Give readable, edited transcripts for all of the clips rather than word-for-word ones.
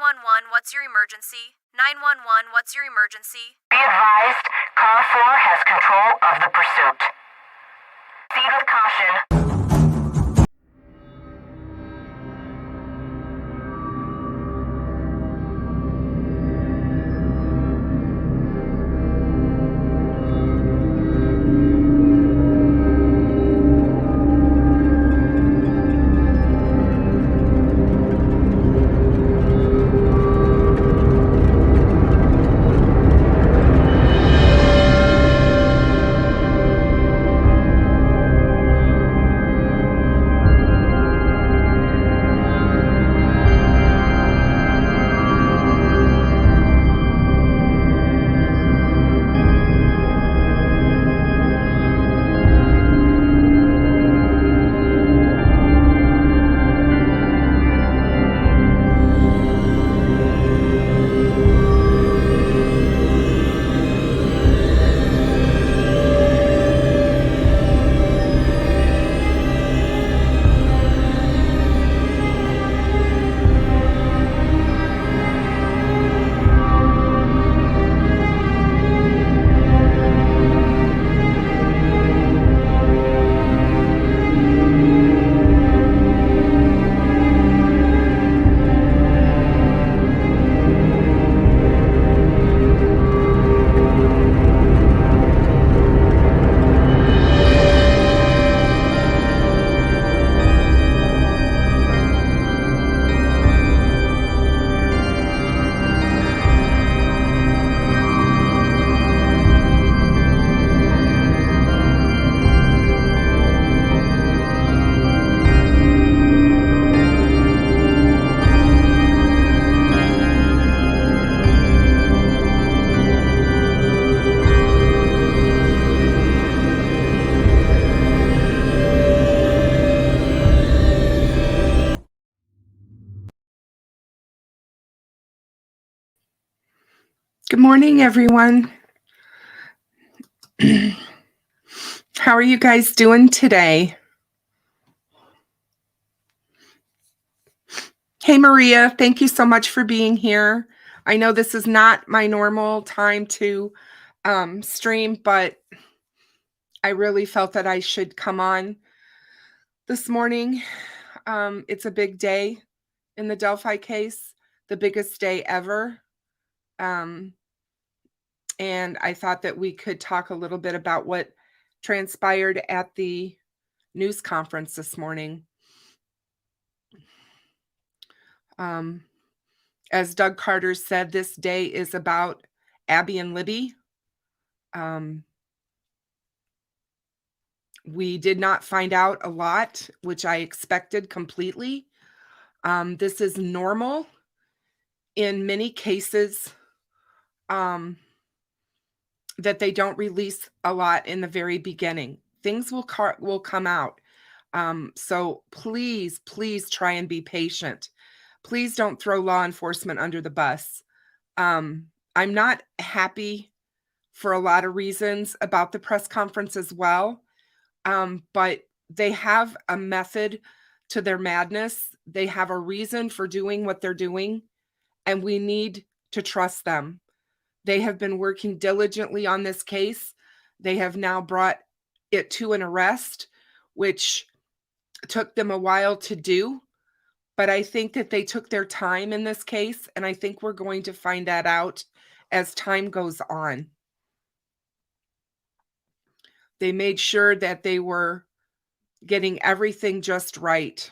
911, what's your emergency? 911, what's your emergency? Be advised, Car 4 has control of the pursuit. Proceed with caution. Good morning, everyone. How are you guys doing today? Hey, Maria, thank you so much for being here. I know this is not my normal time to stream, but I really felt that I should come on this morning. It's a big day in the Delphi case, the biggest day ever. And I thought that we could talk a little bit about what transpired at the news conference this morning. As Doug Carter said, this day is about Abby and Libby. We did not find out a lot, which I expected completely. This is normal in many cases. That they don't release a lot in the very beginning. Things will come out. So please try and be patient. Please don't throw law enforcement under the bus. I'm not happy for a lot of reasons about the press conference as well. But they have a method to their madness. They have a reason for doing what they're doing, and we need to trust them. They have been working diligently on this case. They have now brought it to an arrest, which took them a while to do. But I think that they took their time in this case, and I think we're going to find that out as time goes on. They made sure that they were getting everything just right.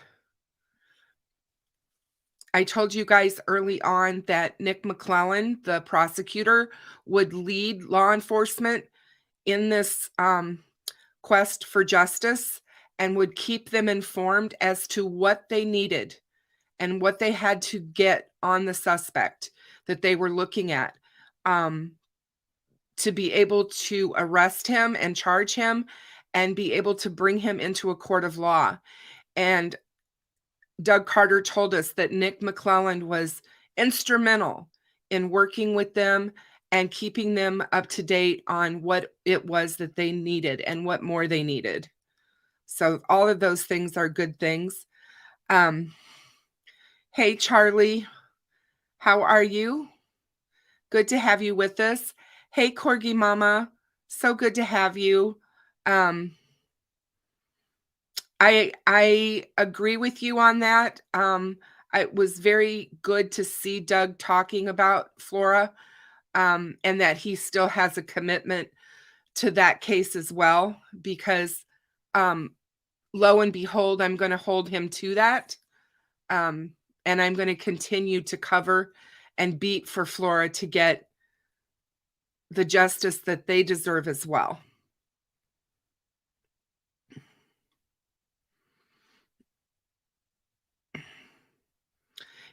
I told you guys early on that Nick McClellan, the prosecutor, would lead law enforcement in this quest for justice and would keep them informed as to what they needed and what they had to get on the suspect that they were looking at to be able to arrest him and charge him and be able to bring him into a court of law. And Doug Carter told us that Nick McClellan was instrumental in working with them and keeping them up to date on what it was that they needed and what more they needed. So all of those things are good things. Hey, Charlie, How are you? Good to have you with us. Hey, Corgi Mama, so good to have you. I agree with you on that. It was very good to see Doug talking about Flora, and that he still has a commitment to that case as well, because lo and behold, I'm going to hold him to that. And I'm going to continue to cover and beat for Flora to get the justice that they deserve as well.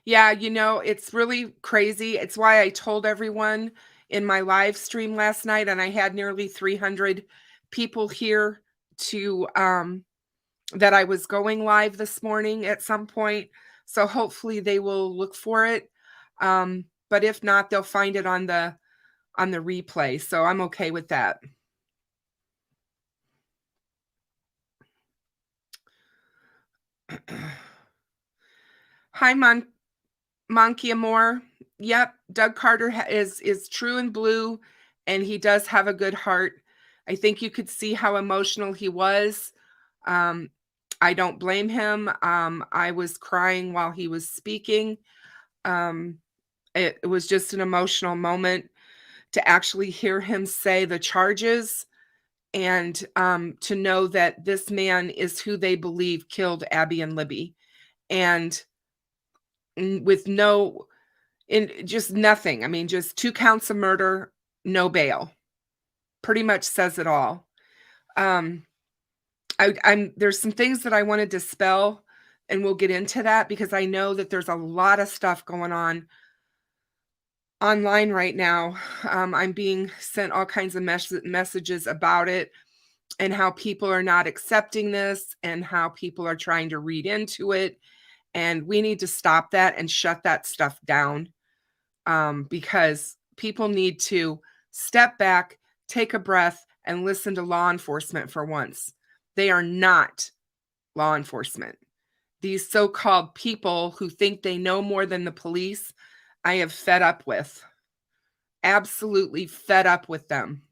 Yeah, it's really crazy. It's why I told everyone in my live stream last night, and I had nearly 300 people here to that I was going live this morning at some point. So hopefully they will look for it. But if not, they'll find it on the replay. So I'm okay with that. Hi, Monkey Amore. Yep, Doug Carter is true and blue, and he does have a good heart. I think you could see how emotional he was. I don't blame him. I was crying while he was speaking. It was just an emotional moment to actually hear him say the charges, and to know that this man is who they believe killed Abby and Libby, and with just nothing. I mean, just 2 counts of murder, no bail. Pretty much says it all. There's some things that I want to dispel, and we'll get into that, because I know that there's a lot of stuff going on online right now. I'm being sent all kinds of messages about it, and how people are not accepting this, and how people are trying to read into it. And we need to stop that and shut that stuff down, because people need to step back, take a breath, and listen to law enforcement for once. They are not law enforcement. These so-called people who think they know more than the police, I have fed up with. Absolutely fed up with them.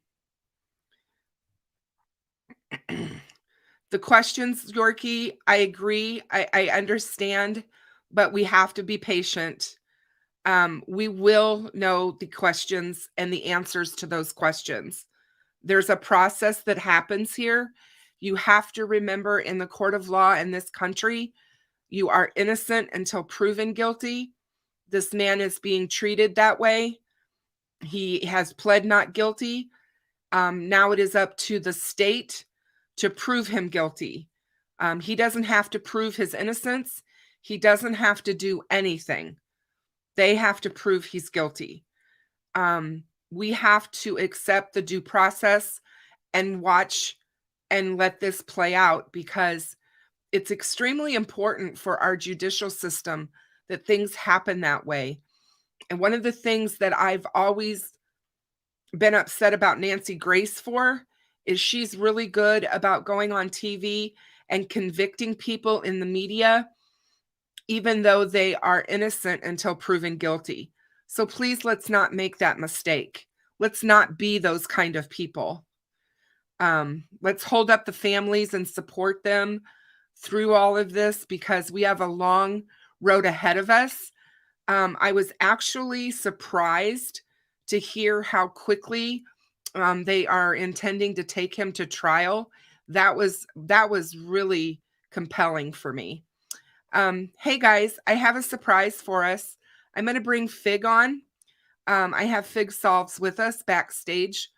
The questions, Yorkie, I agree. I understand, but we have to be patient. We will know the questions and the answers to those questions. There's a process that happens here. You have to remember, in the court of law in this country, you are innocent until proven guilty. This man is being treated that way. He has pled not guilty. Now it is up to the state to prove him guilty. He doesn't have to prove his innocence. He doesn't have to do anything. They have to prove he's guilty. We have to accept the due process and watch and let this play out, because it's extremely important for our judicial system that things happen that way. And one of the things that I've always been upset about Nancy Grace for is she's really good about going on TV and convicting people in the media, even though they are innocent until proven guilty. So please, let's not make that mistake. Let's not be those kind of people. Let's hold up the families and support them through all of this, because we have a long road ahead of us. I was actually surprised to hear how quickly they are intending to take him to trial. That was really compelling for me. Hey guys, I have a surprise for us. I'm going to bring Fig on. I have Fig Solves with us backstage.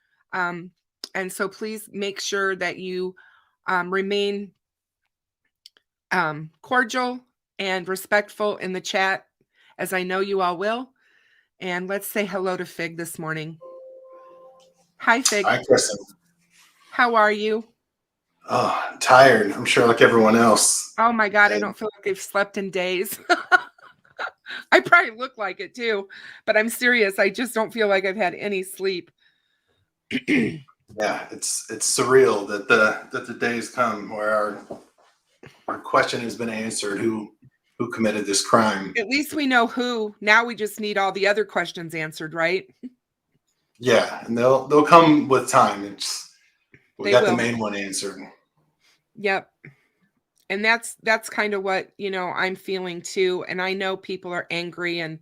And so please make sure that you remain cordial and respectful in the chat, as I know you all will. And let's say hello to Fig this morning. Hi, Fig. Hi, Kristen. How are you? Oh, I'm tired. I'm sure like everyone else. Oh my God, I don't feel like I've slept in days. I probably look like it too, but I'm serious. I just don't feel like I've had any sleep. Yeah, it's surreal that the days come where our question has been answered. Who who committed this crime. At least we know who. Now we just need all the other questions answered, right? Yeah, and they'll come with time. We They got the will. main one answered. Yep. And that's kind of what, I'm feeling too. And I know people are angry and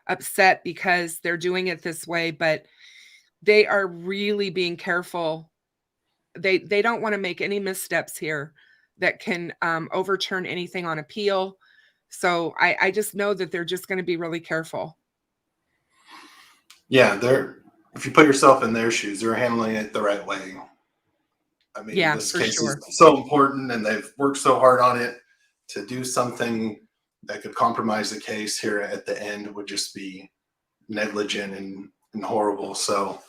upset because they're doing it this way, but they are really being careful. They don't want to make any missteps here that can overturn anything on appeal. So I just know that they're just going to be really careful. Yeah, if you put yourself in their shoes, they're handling it the right way. I mean, Yeah, this for case sure. is so important, and they've worked so hard on it. To do something that could compromise the case here at the end would just be negligent and horrible. So,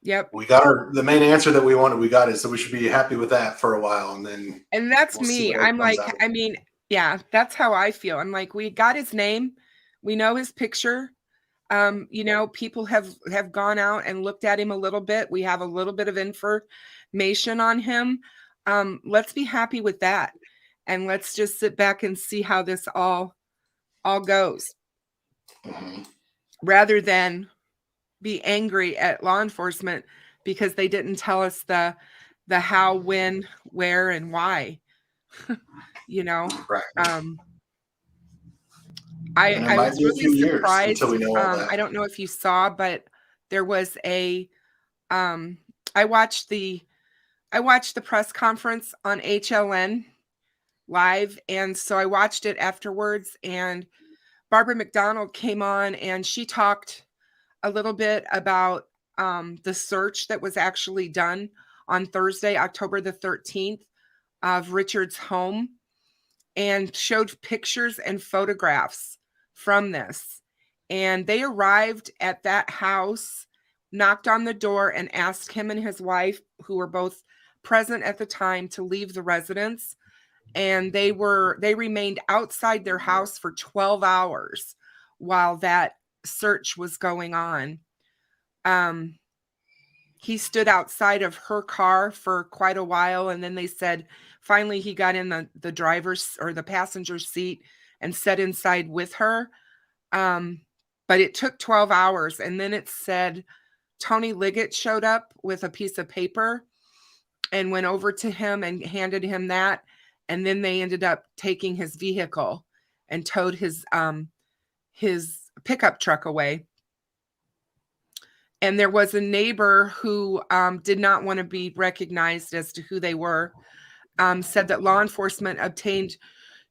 yep, we got the main answer that we wanted. We got it, so we should be happy with that for a while, and that's we'll see me. what else I'm comes like, out. I mean, yeah, that's how I feel. I'm like, we got his name, we know his picture. People have gone out and looked at him a little bit. We have a little bit of information on him. Let's be happy with that. And let's just sit back and see how this all goes, rather than be angry at law enforcement because they didn't tell us the how, when, where, and why. Right. I might was be a really few years surprised. until we know all that. I don't know if you saw, but there was I watched the press conference on HLN live, and so I watched it afterwards, and Barbara McDonald came on and she talked a little bit about the search that was actually done on Thursday, October the 13th, of Richard's home, and showed pictures and photographs from this. And they arrived at that house, knocked on the door, and asked him and his wife, who were both present at the time, to leave the residence. And they remained outside their house for 12 hours while that search was going on. He stood outside of her car for quite a while, and then they said finally he got in the driver's or the passenger's seat and sat inside with her. But it took 12 hours, and then it said Tony Liggett showed up with a piece of paper and went over to him and handed him that, and then they ended up taking his vehicle and towed his pickup truck away. And there was a neighbor who did not want to be recognized as to who they were, said that law enforcement obtained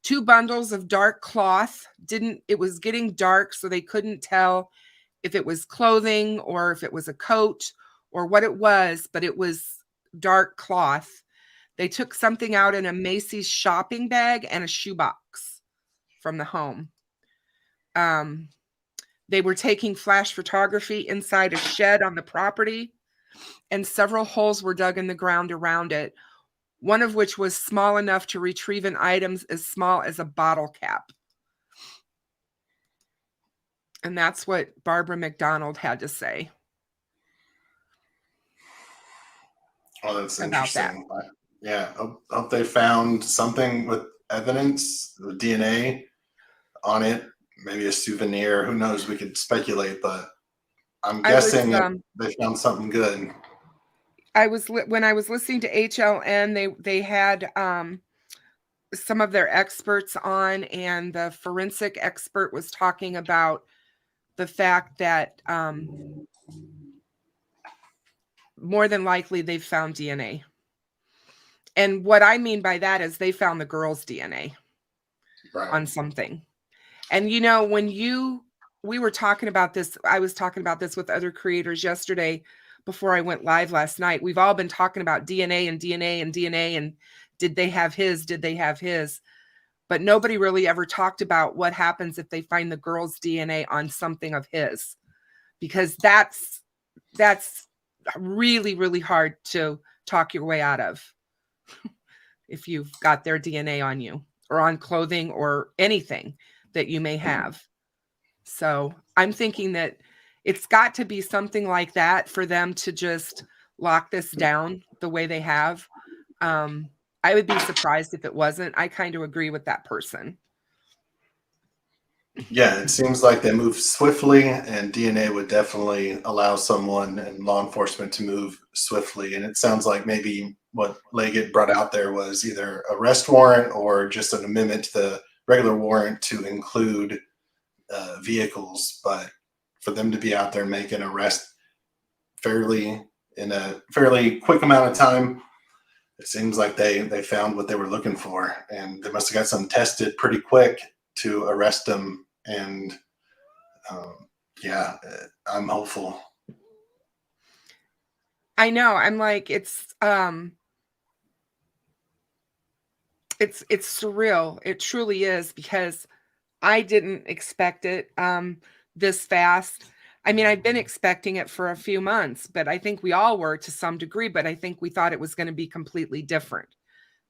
2 bundles of dark cloth. It was getting dark, so they couldn't tell if it was clothing or if it was a coat or what it was, but it was dark cloth. They took something out in a Macy's shopping bag and a shoebox from the home. They were taking flash photography inside a shed on the property, and several holes were dug in the ground around it, one of which was small enough to retrieve an item as small as a bottle cap. And that's what Barbara McDonald had to say. Oh, that's about that. interesting. Yeah, hope they found something with evidence, the DNA on it, maybe a souvenir. Who knows? We could speculate, but I'm guessing they found something good. When I was listening to HLN, they had some of their experts on, and the forensic expert was talking about the fact that more than likely they've found DNA. And what I mean by that is they found the girl's DNA on something. And when we were talking about this, I was talking about this with other creators yesterday before I went live last night. We've all been talking about DNA and DNA and DNA, and did they have his? Did they have his? But nobody really ever talked about what happens if they find the girl's DNA on something of his, because that's really, really hard to talk your way out of if you've got their DNA on you or on clothing or anything that you may have. So I'm thinking that it's got to be something like that for them to just lock this down the way they have. I would be surprised if it wasn't. I kind of agree with that person. Yeah, it seems like they move swiftly, and DNA would definitely allow someone and law enforcement to move swiftly. And it sounds like maybe what Leggett brought out there was either arrest warrant or just an amendment to the regular warrant to include vehicles. But for them to be out there and make an arrest fairly in a fairly quick amount of time, it seems like they found what they were looking for, and they must have got some tested pretty quick to arrest them. And yeah, I'm hopeful. I know. I'm like, it's surreal. It truly is, because I didn't expect it this fast. I mean, I've been expecting it for a few months, but I think we all were to some degree, but I think we thought it was going to be completely different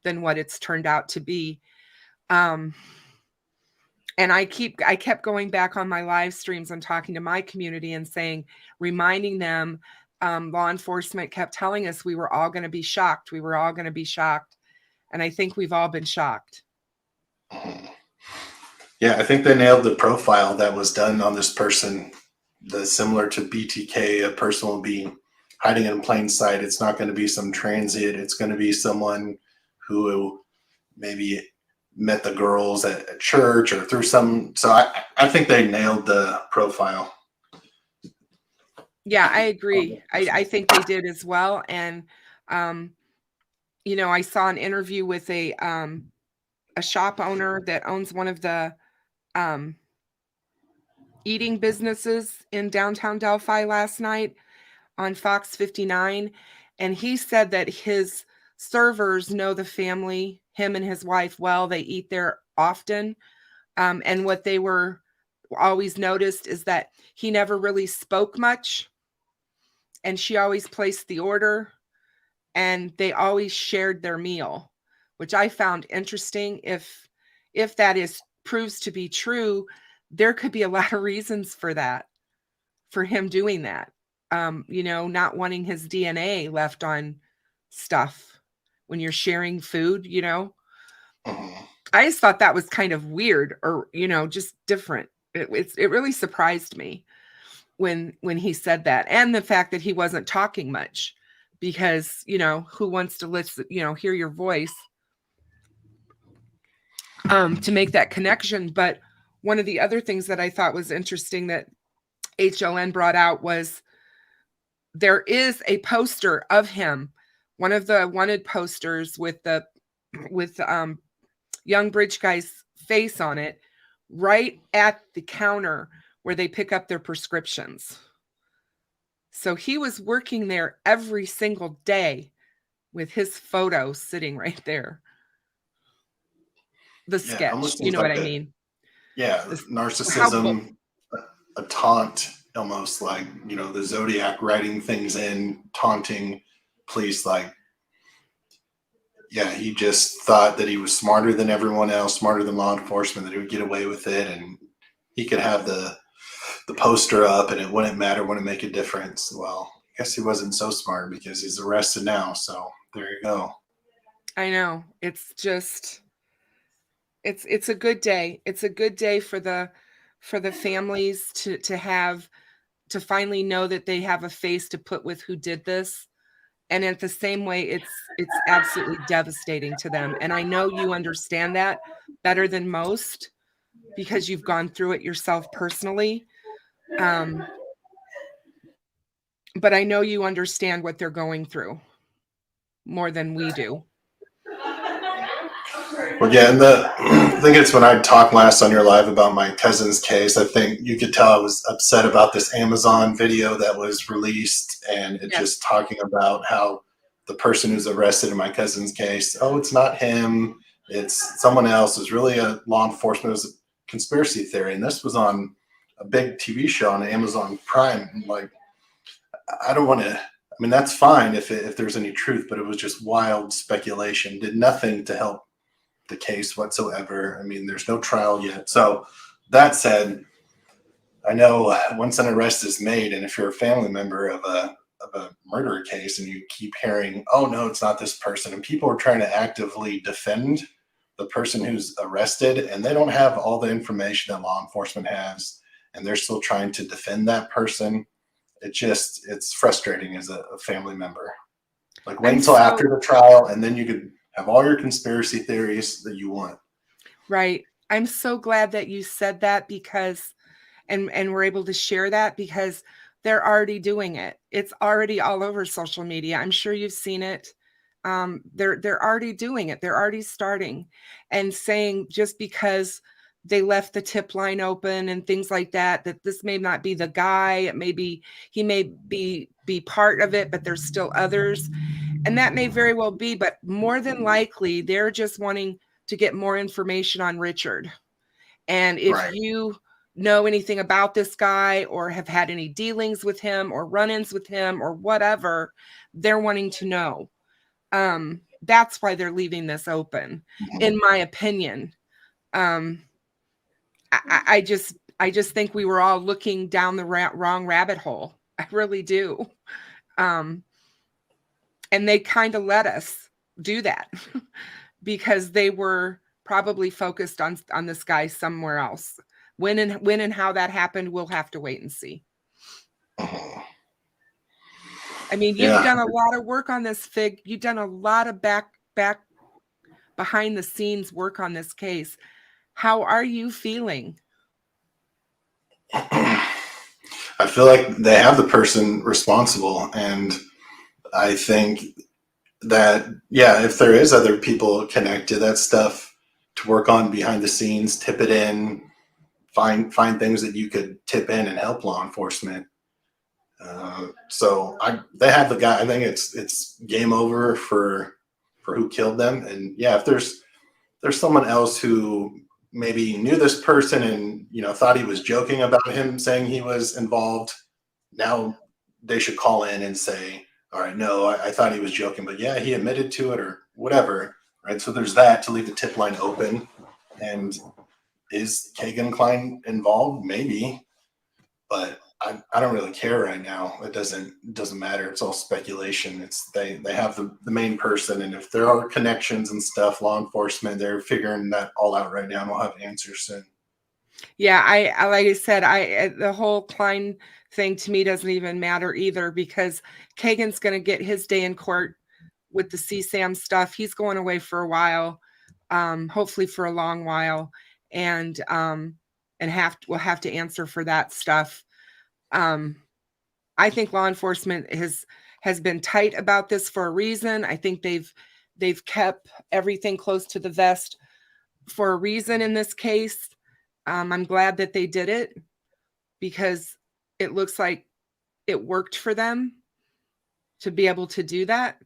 than what it's turned out to be. And I kept going back on my live streams and talking to my community and saying, reminding them, law enforcement kept telling us we were all going to be shocked. We were all going to be shocked. And I think we've all been shocked. Yeah, I think they nailed the profile that was done on this person. The similar to BTK, a person will be hiding in plain sight. It's not going to be some transient. It's going to be someone who maybe met the girls at church or through some. So I think they nailed the profile. Yeah, I agree. I think they did as well. And, you know, I saw an interview with a shop owner that owns one of the eating businesses in downtown Delphi last night on Fox 59. And he said that his servers know the family, him and his wife, well. They eat there often. And what they were always noticed is that he never really spoke much. And she always placed the order, and they always shared their meal, which I found interesting. If that proves to be true, there could be a lot of reasons for that, for him doing that. You know, not wanting his DNA left on stuff when you're sharing food, you know. I just thought that was kind of weird, or, you know, just different. It really surprised me when he said that, and the fact that he wasn't talking much, because, you know, who wants to listen, you know, hear your voice to make that connection. But one of the other things that I thought was interesting that HLN brought out was there is a poster of him, one of the wanted posters with young bridge guy's face on it, right at the counter where they pick up their prescriptions. So he was working there every single day with his photo sitting right there. The sketch, you know what I mean? Yeah, narcissism, a taunt, almost like, you know, the Zodiac writing things in, taunting police. Like, yeah, he just thought that he was smarter than everyone else, smarter than law enforcement, that he would get away with it, and he could have the poster up and it wouldn't matter, wouldn't make a difference. Well, I guess he wasn't so smart, because he's arrested now. So there you go. I know. It's just, it's a good day. It's a good day for the families to finally know that they have a face to put with who did this. And at the same way, it's absolutely devastating to them. And I know you understand that better than most, because you've gone through it yourself personally. But I know you understand what they're going through more than we do. Well, yeah, and I think it's when I talked last on your live about my cousin's case, I think you could tell I was upset about this Amazon video that was released, and it just talking about how the person who's arrested in my cousin's case, oh, it's not him, it's someone else. It's really a law enforcement, it was a conspiracy theory. And this was on a big TV show on Amazon Prime. And like, I don't want to, I mean, that's fine if there's any truth, but it was just wild speculation, did nothing to help the case whatsoever. I mean, there's no trial yet. So that said, I know once an arrest is made, and if you're a family member of a murder case and you keep hearing, oh no, it's not this person, and people are trying to actively defend the person who's arrested and they don't have all the information that law enforcement has, and they're still trying to defend that person. It's frustrating as a family member. Like, wait until after the trial, and then you could have all your conspiracy theories that you want. Right. I'm so glad that you said that, because, and we're able to share that, because they're already doing it. It's already all over social media. I'm sure you've seen it. They're already doing it. They're already starting and saying, just because they left the tip line open and things like that, that this may not be the guy. It may be, he may be part of it, but there's still others. And that may very well be, but more than likely, they're just wanting to get more information on Richard. And if Right. you know anything about this guy, or have had any dealings with him or run-ins with him or whatever, they're wanting to know. That's why they're leaving this open, in my opinion. I just think we were all looking down the wrong rabbit hole. I really do. And they kind of let us do that because they were probably focused on this guy somewhere else. When and how that happened, we'll have to wait and see. I mean, you've done a lot of work on this, Fig. You've done a lot of back behind the scenes work on this case. How are you feeling? I feel like they have the person responsible, and I think that, yeah, if there is other people connected, that stuff to work on behind the scenes, tip it in, find things that you could tip in and help law enforcement. So they have the guy. I think it's game over for who killed them. And yeah, if there's someone else who maybe knew this person and, you know, thought he was joking about him saying he was involved, now they should call in and say, all right, no, I thought he was joking, but yeah, he admitted to it or whatever, right? So there's that, to leave the tip line open. And is Kagan Klein involved? Maybe, but I don't really care right now. It doesn't matter. It's all speculation. They have the main person, and if there are connections and stuff, law enforcement, they're figuring that all out right now, and we'll have answers soon. Yeah, I like I said, the whole Klein thing to me doesn't even matter either, because Kagan's going to get his day in court with the CSAM stuff. He's going away for a while, hopefully for a long while, and we'll have to answer for that stuff. I think law enforcement has been tight about this for a reason. I think they've kept everything close to the vest for a reason in this case. I'm glad that they did it, because it looks like it worked for them to be able to do that.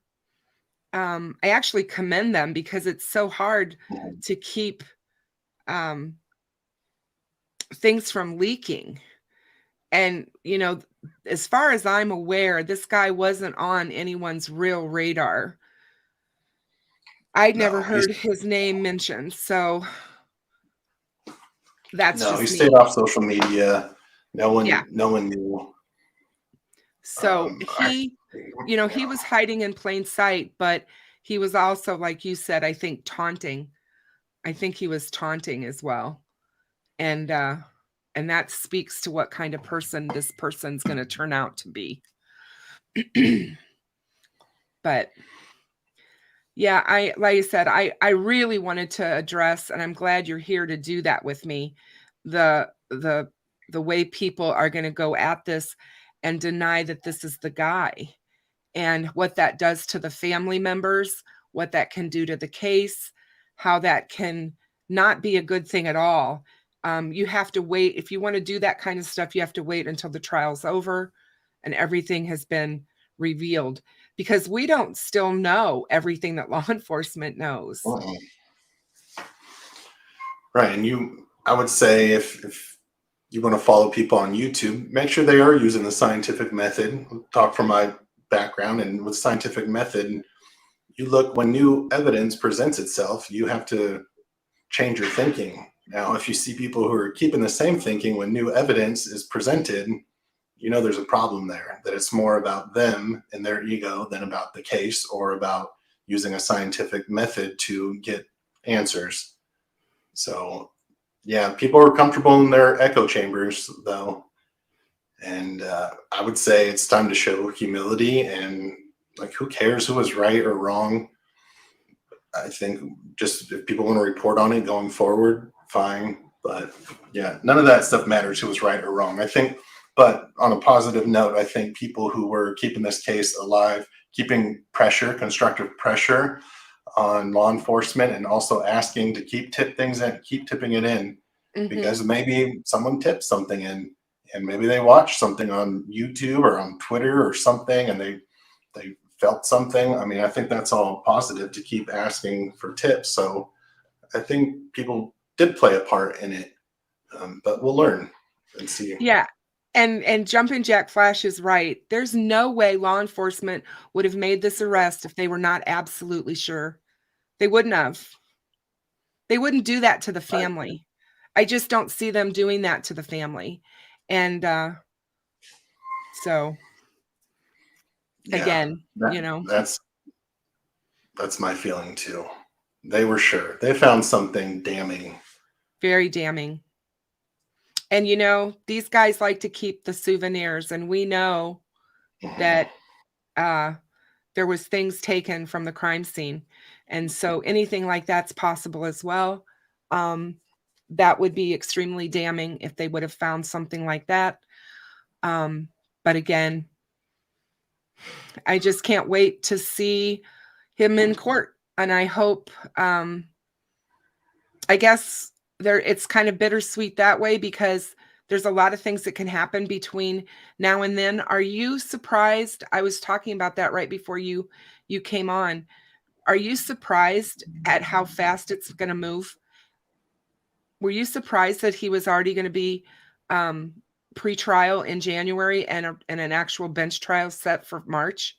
I actually commend them, because it's so hard to keep things from leaking. And, you know, as far as I'm aware, this guy wasn't on anyone's real radar. I'd never heard his name mentioned. So that's just he stayed off social media. No one knew. So he was hiding in plain sight, but he was also, like you said, I think taunting. I think he was taunting as well. And that speaks to what kind of person this person's going to turn out to be. But yeah, like I said, I really wanted to address, and I'm glad you're here to do that with me, the way people are going to go at this and deny that this is the guy, and what that does to the family members, what that can do to the case, how that can not be a good thing at all. You have to wait. If you want to do that kind of stuff, you have to wait until the trial's over and everything has been revealed, because we don't still know everything that law enforcement knows. Right. And I would say if you want to follow people on YouTube, make sure they are using the scientific method. I'll talk from my background, and with scientific method, you look, when new evidence presents itself, you have to change your thinking. Now, if you see people who are keeping the same thinking when new evidence is presented, you know there's a problem there, that it's more about them and their ego than about the case, or about using a scientific method to get answers. So yeah, people are comfortable in their echo chambers though. And I would say it's time to show humility and like, who cares who was right or wrong? I think just if people want to report on it going forward, fine. But yeah, none of that stuff matters who was right or wrong. I think, but on a positive note, I think people who were keeping this case alive, keeping pressure, constructive pressure on law enforcement, and also asking to keep tipping it in, because maybe someone tipped something in, and maybe they watched something on YouTube or on Twitter or something, and they felt something. I mean, I think that's all positive to keep asking for tips. So I think people did play a part in it, but we'll learn and see. Yeah. And Jumpin' Jack Flash is right. There's no way law enforcement would have made this arrest if they were not absolutely sure. They wouldn't have. They wouldn't do that to the Right. family. I just don't see them doing that to the family. And so Yeah, again, you know, that's my feeling too. They were sure. They found something damning. very damning. And you know, these guys like to keep the souvenirs, and we know that there was things taken from the crime scene. And so anything like that's possible as well. That would be extremely damning if they would have found something like that. But again, I just can't wait to see him in court. And I hope, I guess it's kind of bittersweet that way, because there's a lot of things that can happen between now and then. Are you surprised? I was talking about that right before you came on. Are you surprised at how fast it's going to move? Were you surprised that he was already going to be pre-trial in January and an actual bench trial set for March?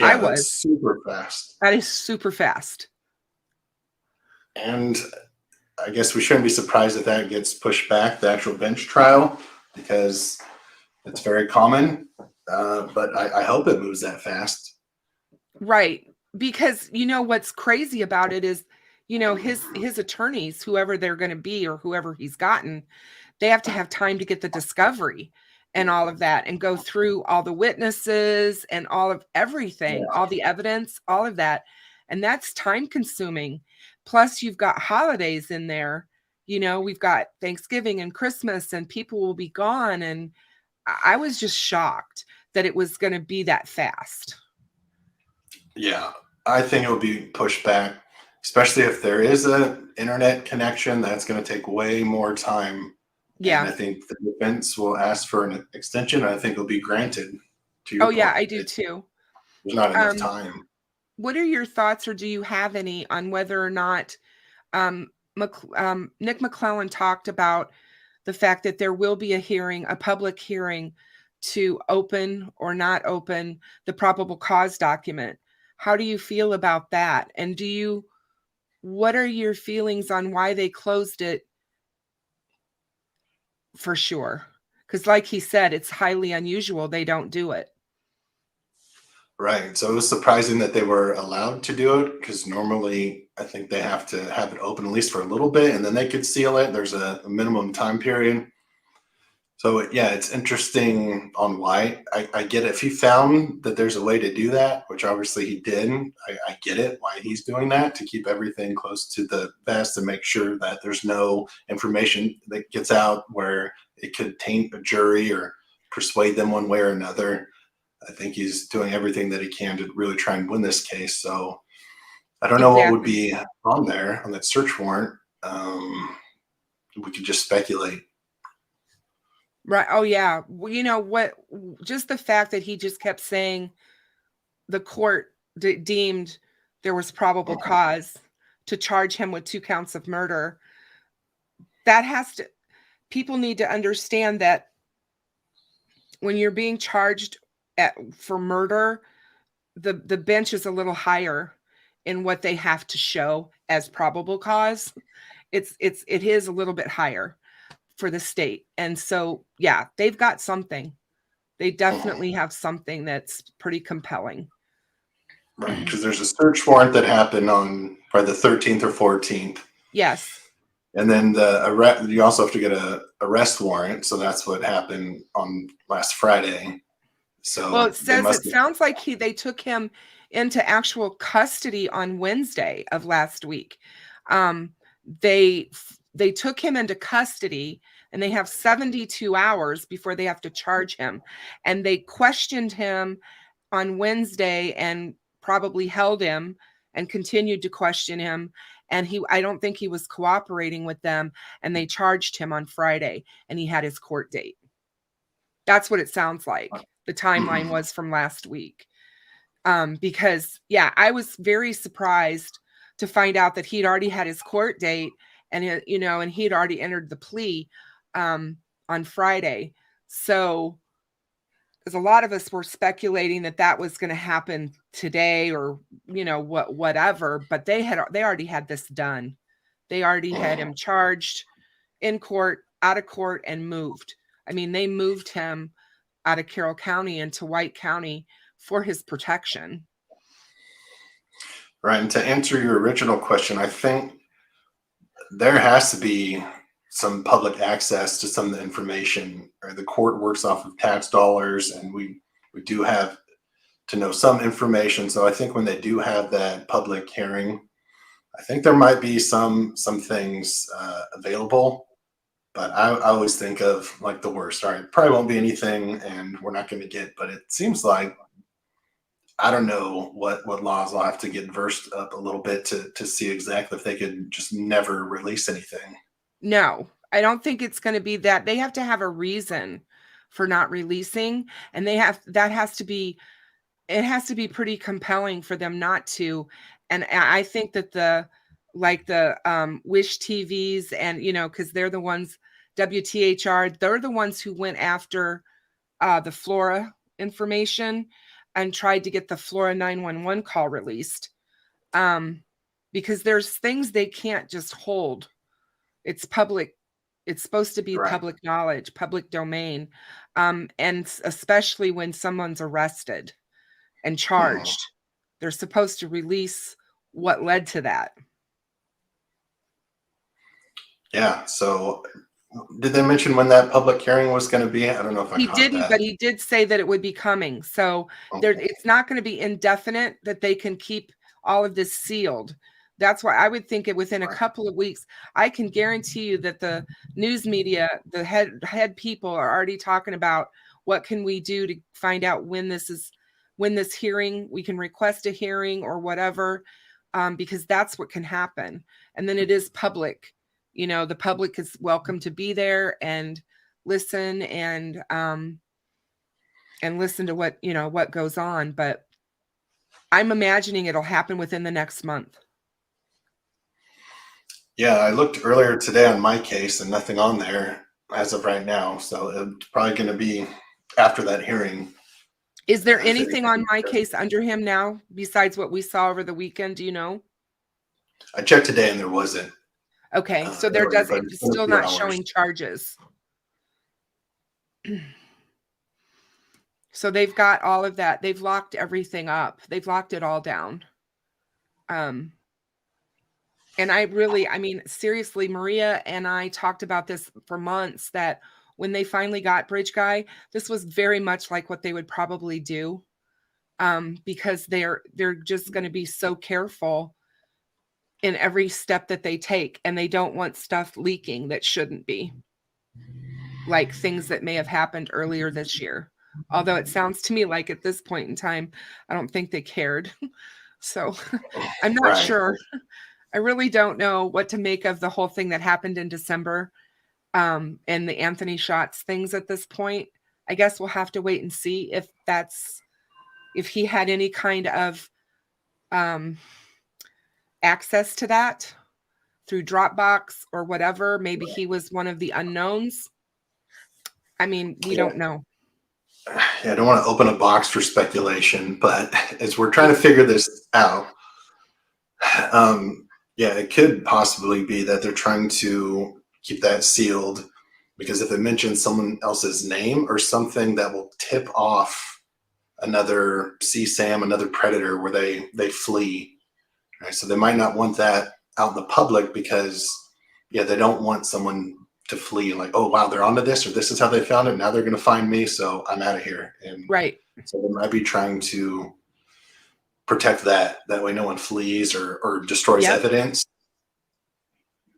Yeah, I that's was. super fast. That is super fast. And I guess we shouldn't be surprised if that gets pushed back, the actual bench trial, because it's very common. But I hope it moves that fast. Right. Because you know what's crazy about it is, you know, his attorneys, whoever they're going to be or whoever he's gotten, they have to have time to get the discovery and all of that, and go through all the witnesses and all of everything, all the evidence, all of that. And that's time consuming. Plus you've got holidays in there. You know, we've got Thanksgiving and Christmas, and people will be gone. And I was just shocked that it was going to be that fast. Yeah, I think it'll be pushed back, especially if there is an internet connection. That's going to take way more time. Yeah. And I think the defense will ask for an extension. I think it'll be granted. To your Oh yeah, point. I do too. There's not enough time. What are your thoughts, or do you have any, on whether or not Nick McClellan talked about the fact that there will be a public hearing to open or not open the probable cause document? How do you feel about that? And what are your feelings on why they closed it for sure? Because like he said, it's highly unusual they don't do it. Right. So it was surprising that they were allowed to do it, because normally I think they have to have it open at least for a little bit and then they could seal it. There's a minimum time period. So yeah, it's interesting on why. I get it. If he found that there's a way to do that, which obviously he did, I get it why he's doing that, to keep everything close to the vest and make sure that there's no information that gets out where it could taint a jury or persuade them one way or another. I think he's doing everything that he can to really try and win this case. So I don't know what would be on there on that search warrant. We could just speculate. Right. Oh yeah. Well, you know what? Just the fact that he just kept saying the court deemed there was probable cause to charge him with 2 counts of murder. People need to understand that when you're being charged for murder, the bench is a little higher in what they have to show as probable cause. It is a little bit higher for the state. And so, yeah, they've got something. They definitely have something that's pretty compelling. Right, because there's a search warrant that happened on probably the 13th or 14th. Yes. And then the arrest, you also have to get a arrest warrant. So that's what happened on last Friday. So Well, it they says must it sounds like they took him into actual custody on Wednesday of last week. Um, they took him into custody, and they have 72 hours before they have to charge him. And they questioned him on Wednesday and probably held him and continued to question him. And I don't think he was cooperating with them. And they charged him on Friday, and he had his court date. That's what it sounds like. The timeline was from last week. Because yeah, I was very surprised to find out that he'd already had his court date, and and he'd already entered the plea on Friday. So because a lot of us were speculating that was going to happen today or whatever, but they already had this done. They already had him charged, in court, out of court, and moved. I mean, they moved him out of Carroll County into White County for his protection. Right. And to answer your original question, I think there has to be some public access to some of the information. Or the court works off of tax dollars, and we do have to know some information. So I think when they do have that public hearing, I think there might be some things available. But I always think of like the worst. All right, probably won't be anything, and we're not going to get. But it seems like I don't know what laws will have to get versed up a little bit to see exactly if they could just never release anything. No, I don't think it's going to be that. They have to have a reason for not releasing, and it has to be pretty compelling for them not to. And I think that the Wish TVs and because they're the ones, WTHR, they're the ones who went after the Flora information and tried to get the Flora 911 call released, because there's things they can't just hold. It's public. It's supposed to be Right. Public knowledge, public domain, and especially when someone's arrested and charged, they're supposed to release what led to that. Yeah. So did they mention when that public hearing was going to be? I don't know if He caught didn't, that. but he did say that it would be coming. So it's not going to be indefinite, that they can keep all of this sealed. That's why I would think it within a couple of weeks. I can guarantee you that the news media, the head people are already talking about what can we do to find out when this hearing, we can request a hearing or whatever, because that's what can happen. And then it is public. The public is welcome to be there and listen and listen to what goes on. But I'm imagining it'll happen within the next month. Yeah, I looked earlier today on my case and nothing on there as of right now. So it's probably going to be after that hearing. Is there anything on my case under him now besides what we saw over the weekend? Do you know? I checked today and there wasn't. Okay, so it's still not showing charges. So they've got all of that. They've locked everything up. They've locked it all down. And seriously, Maria and I talked about this for months, that when they finally got Bridge Guy, this was very much like what they would probably do, because they're just going to be so careful in every step that they take, and they don't want stuff leaking that shouldn't be, like things that may have happened earlier this year. Although it sounds to me like at this point in time, I don't think they cared. So I'm not sure. I really don't know what to make of the whole thing that happened in December, and the Anthony Shots things at this point. I guess we'll have to wait and see if he had any kind of access to that through Dropbox or whatever. Maybe he was one of the unknowns. I mean, we don't know. Yeah, I don't want to open a box for speculation, but as we're trying to figure this out, yeah, it could possibly be that they're trying to keep that sealed, because if it mentions someone else's name or something that will tip off another CSAM, another predator, where they flee. Right? So they might not want that out in the public because, yeah, they don't want someone to flee, like, oh wow, they're onto this, or this is how they found it. Now they're going to find me, so I'm out of here. And Right. so they might be trying to protect that. That way, no one flees or destroys Yep. evidence.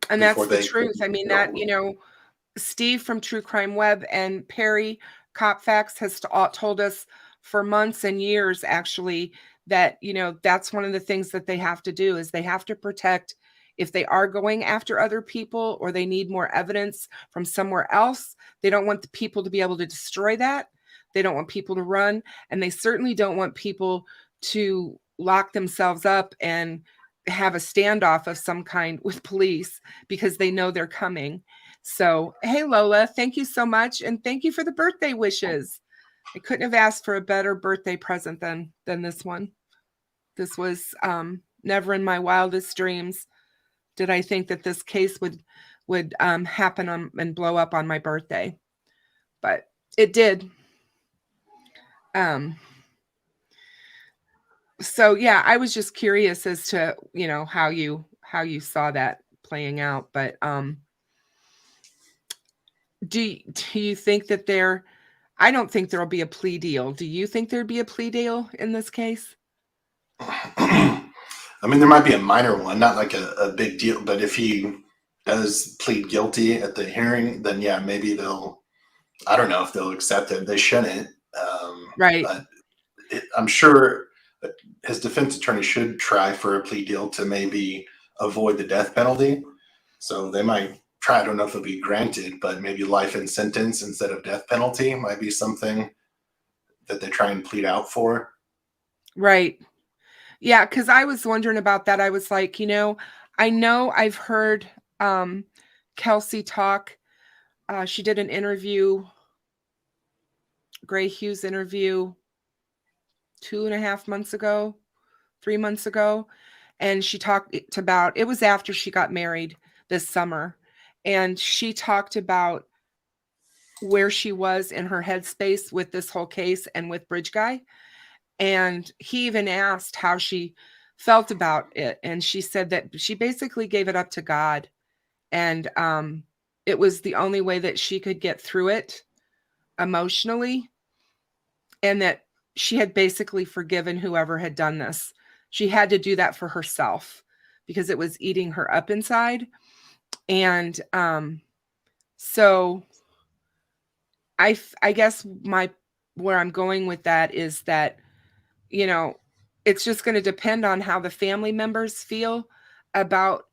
And that's before the they truth. I mean, that, you know, Steve from True Crime Web and Perry Cop Faxx has told us for months and years, actually, that, you know, that's one of the things that they have to do is they have to protect if they are going after other people or they need more evidence from somewhere else. They don't want the people to be able to destroy that. They don't want people to run. And they certainly don't want people to lock themselves up and have a standoff of some kind with police because they know they're coming. So, hey, Lola, thank you so much. And thank you for the birthday wishes. I couldn't have asked for a better birthday present than this one. This was never in my wildest dreams did I think that this case would happen and blow up on my birthday, but it did. So yeah, I was just curious as to, you know, how you saw that playing out, but do you think that I don't think there'll be a plea deal. Do you think there'd be a plea deal in this case? I mean, there might be a minor one, not like a big deal, but if he does plead guilty at the hearing, then yeah, maybe I don't know if they'll accept it. They shouldn't. Right. But I'm sure his defense attorney should try for a plea deal to maybe avoid the death penalty. So they might try. I don't know if it'll be granted, but maybe life in sentence instead of death penalty might be something that they try and plead out for. Right. Yeah, because I was wondering about that. I was like, you know I've heard Kelsey talk. She did an interview, Gray Hughes interview 2.5 months ago, 3 months ago. And she talked about, it was after she got married this summer. And she talked about where she was in her headspace with this whole case and with Bridge Guy. And he even asked how she felt about it. And she said that she basically gave it up to God. And it was the only way that she could get through it emotionally. And that she had basically forgiven whoever had done this. She had to do that for herself because it was eating her up inside. And so I guess where I'm going with that is that, you know, it's just going to depend on how the family members feel about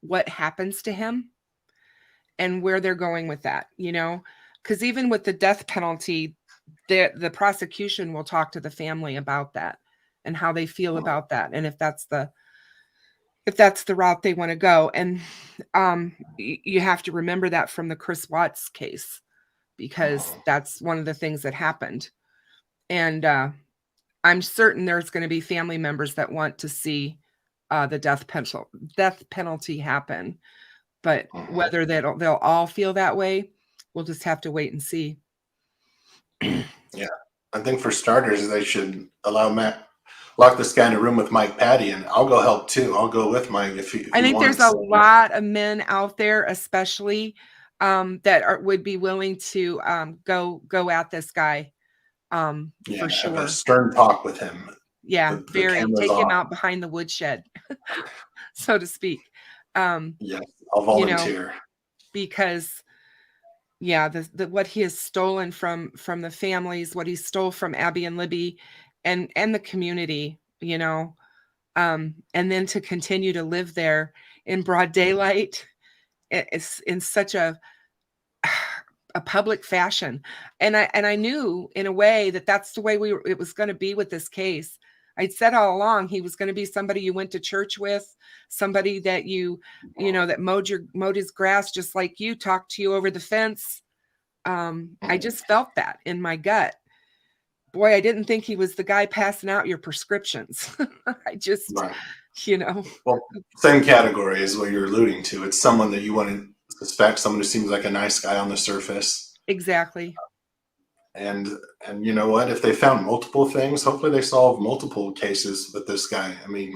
what happens to him and where they're going with that, you know, because even with the death penalty, the prosecution will talk to the family about that and how they feel about that. And if that's the route they want to go. And you have to remember that from the Chris Watts case, because that's one of the things that happened. And I'm certain there's going to be family members that want to see the death penalty happen. But whether they'll all feel that way, we'll just have to wait and see. Yeah, I think for starters, they should lock this guy in a room with Mike Patty, and I'll go help too. I'll go with Mike if he I think wants. there's a lot of men out there, especially that would be willing to go at this guy. For sure. Have a stern talk with him. Yeah, very. Take him out behind the woodshed, so to speak. Yeah, I'll volunteer. You know, because yeah, the what he has stolen from the families, what he stole from Abby and Libby and the community, you know, and then to continue to live there in broad daylight, it's in such a public fashion. And I knew in a way that that's the way it was going to be with this case. I'd said all along, he was going to be somebody you went to church with, somebody that you know, that mowed his grass just like you, talked to you over the fence. I just felt that in my gut. Boy, I didn't think he was the guy passing out your prescriptions. I just, you know. Well, same category as what you're alluding to. It's someone that you want to suspect, someone who seems like a nice guy on the surface. Exactly. And you know what? If they found multiple things, hopefully they solve multiple cases with this guy. I mean,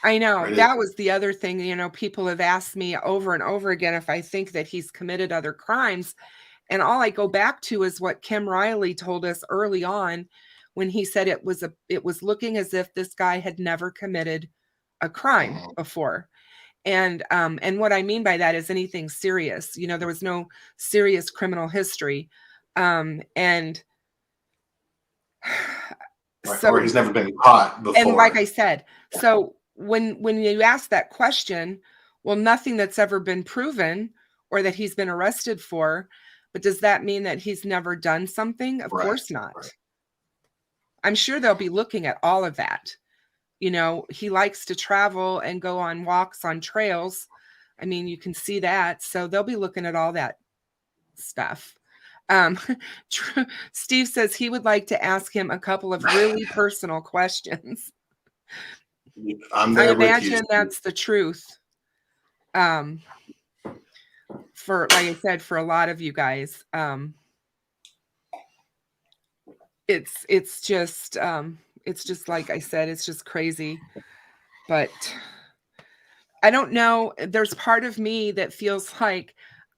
I know. right? That was the other thing, people have asked me over and over again if I think that he's committed other crimes. And all I go back to is what Kim Riley told us early on when he said it was looking as if this guy had never committed a crime before. And what I mean by that is anything serious. There was no serious criminal history. And so, or he's never been caught before. and like I said, so when you ask that question, well, nothing that's ever been proven or that he's been arrested for, but does that mean that he's never done something? Of course not. Right. I'm sure they'll be looking at all of that. He likes to travel and go on walks on trails. I mean, you can see that. So they'll be looking at all that stuff. Steve says he would like to ask him a couple of really personal questions. I'm there I with imagine you. that's the truth. For, like I said, for a lot of you guys, it's just like I said, it's just crazy. But I don't know. There's part of me that feels like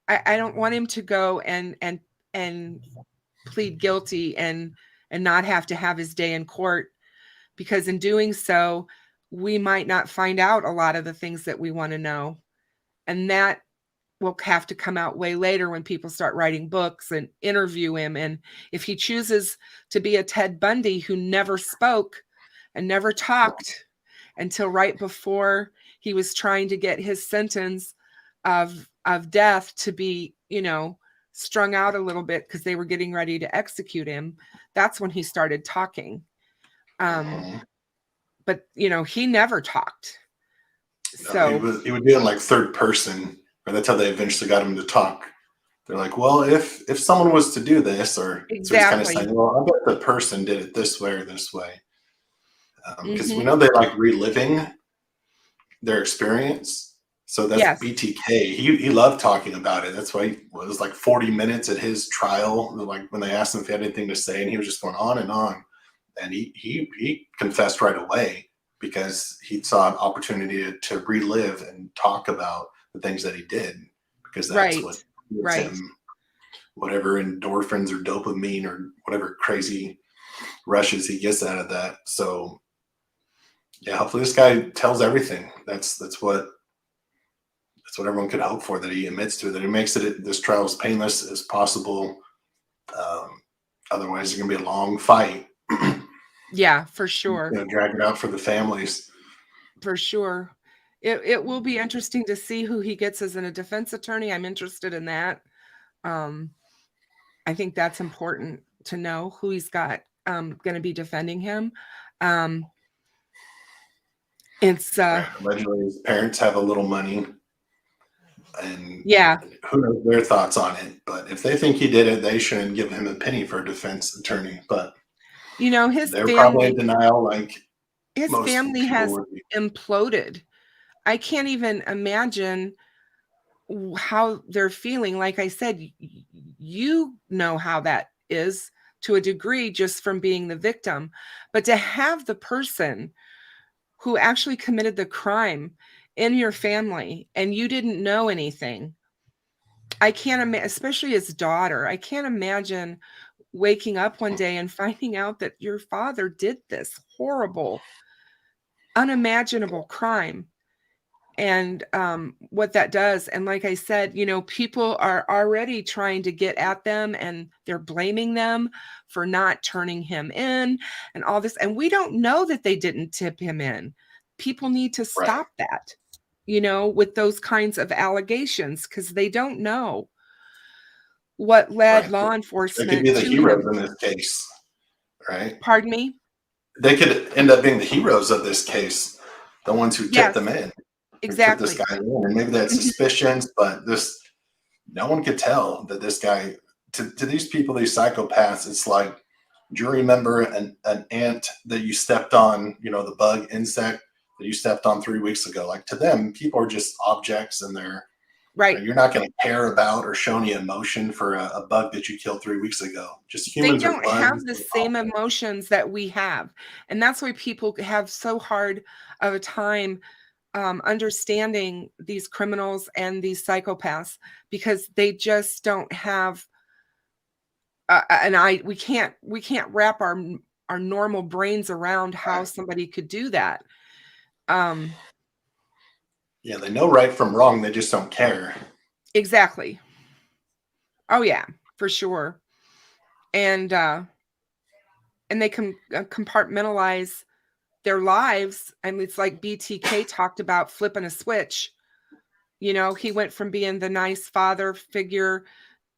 I don't want him to go and plead guilty and not have to have his day in court, because in doing so, we might not find out a lot of the things that we want to know. And that will have to come out way later when people start writing books and interview him. And if he chooses to be a Ted Bundy who never spoke and never talked until right before he was trying to get his sentence of death to be, strung out a little bit because they were getting ready to execute him, that's when he started talking. But he never talked. So he would be in like third person, and that's how they eventually got him to talk. They're like, well, if someone was to do this, or exactly. So he's kind of saying, well, I bet the person did it this way or this way, because we know they like reliving their experience. So that's Yes. BTK. He loved talking about it. That's why it was like 40 minutes at his trial. Like when they asked him if he had anything to say, and he was just going on and on. And he confessed right away because he saw an opportunity to relive and talk about the things that he did, because that's what gives him whatever endorphins or dopamine or whatever crazy rushes he gets out of that. So yeah, hopefully this guy tells everything. That's what everyone could hope for, that he admits to it, that he makes this trial as painless as possible. Otherwise, it's going to be a long fight. Yeah, for sure. Drag it out for the families. For sure. It will be interesting to see who he gets as a defense attorney. I'm interested in that. I think that's important to know who he's got going to be defending him. It's allegedly his parents have a little money, and who knows their thoughts on it. But if they think he did it, they shouldn't give him a penny for a defense attorney. But his they're family, probably in denial, like his most family people has would be. imploded. I can't even imagine how they're feeling. Like I said, you know how that is to a degree just from being the victim, but to have the person who actually committed the crime in your family and you didn't know anything, I can't imagine, especially his daughter. I can't imagine waking up one day and finding out that your father did this horrible, unimaginable crime. And what that does. And like I said, people are already trying to get at them, and they're blaming them for not turning him in and all this. And we don't know that they didn't tip him in. People need to stop that, with those kinds of allegations, because they don't know what led law enforcement. They could be the heroes in this case, right? Pardon me? They could end up being the heroes of this case, the ones who tipped them in. Exactly. This guy in, and maybe they had suspicions, but no one could tell that this guy, to these people, these psychopaths, it's like, do you remember an ant that you stepped on, the bug insect that you stepped on 3 weeks ago? Like, to them, people are just objects, and they're Right. You're not going to care about or show any emotion for a bug that you killed 3 weeks ago. Just They humans are don't have bugs. the same emotions that we have. And that's why people have so hard of a time understanding these criminals and these psychopaths, because they just don't have we can't wrap our normal brains around how somebody could do that. Yeah, they know right from wrong. They just don't care. Exactly. Oh yeah, for sure. And they can compartmentalize their lives. I mean, it's like BTK talked about flipping a switch. You know, he went from being the nice father figure,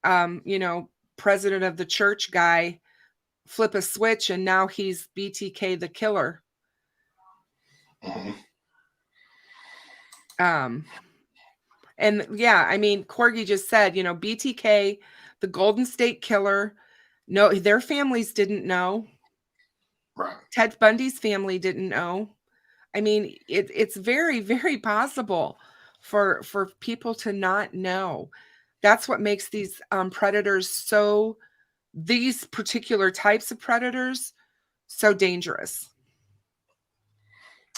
you know, president of the church guy, flip a switch, and now he's BTK the killer. Mm-hmm. And yeah, I mean, Corgi just said, you know, BTK, the Golden State Killer, no, their families didn't know. Right. Ted Bundy's family didn't know. I mean, it's very, very possible for people to not know. That's what makes these predators so, these particular types of predators, so dangerous,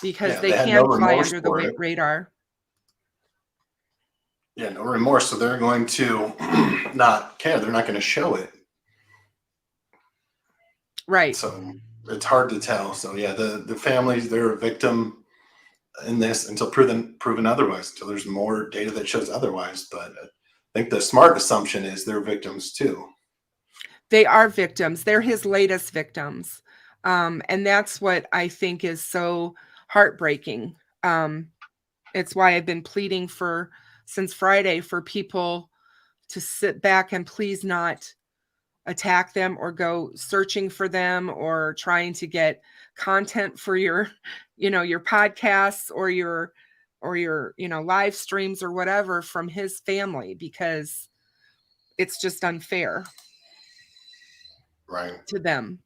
because Yeah, they they had no can fly remorse under the for it. radar. Yeah, no remorse. So they're going to not care. They're not going to show it. Right. So it's hard to tell. So yeah, the families, they're a victim in this until proven otherwise, until there's more data that shows otherwise. But I think the smart assumption is they're victims too. They are victims. They're his latest victims. And that's what I think is so heartbreaking. It's why I've been pleading since Friday for people to sit back and please not attack them or go searching for them or trying to get content for your, you know, your podcasts or your, you know, live streams or whatever from his family, because it's just unfair. Right. To them.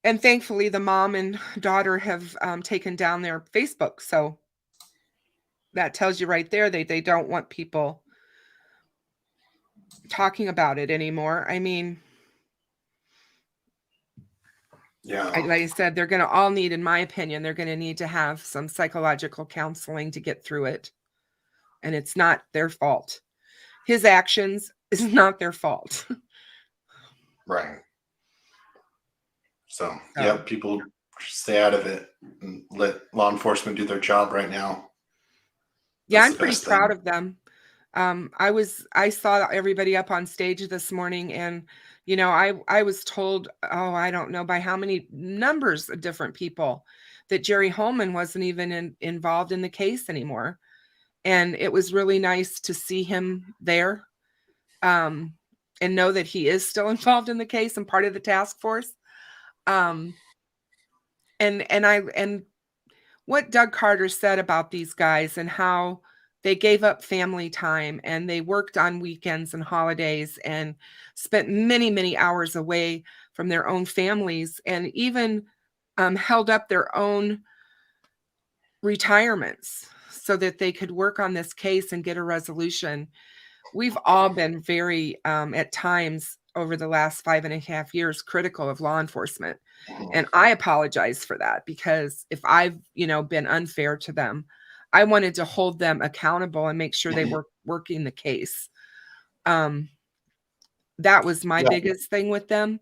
And thankfully, the mom and daughter have taken down their Facebook. So that tells you right there they don't want people talking about it anymore. I mean, Yeah. like I said, they're going to all need, in my opinion, they're going to need to have some psychological counseling to get through it. And it's not their fault. His actions is not their fault. Right. So yeah, people stay out of it and let law enforcement do their job right now. Yeah, That's I'm the pretty best proud thing. of them. I saw everybody up on stage this morning, and you know, I was told, oh, I don't know by how many numbers of different people, that Jerry Holman wasn't even involved in the case anymore. And it was really nice to see him there, and know that he is still involved in the case and part of the task force. And what Doug Carter said about these guys and how they gave up family time and they worked on weekends and holidays and spent many, many hours away from their own families, and even held up their own retirements so that they could work on this case and get a resolution. We've all been very, at times over the last 5.5 years, critical of law enforcement. And I apologize for that, because if I've, you know, been unfair to them, I wanted to hold them accountable and make sure they were working the case. That was my biggest thing with them.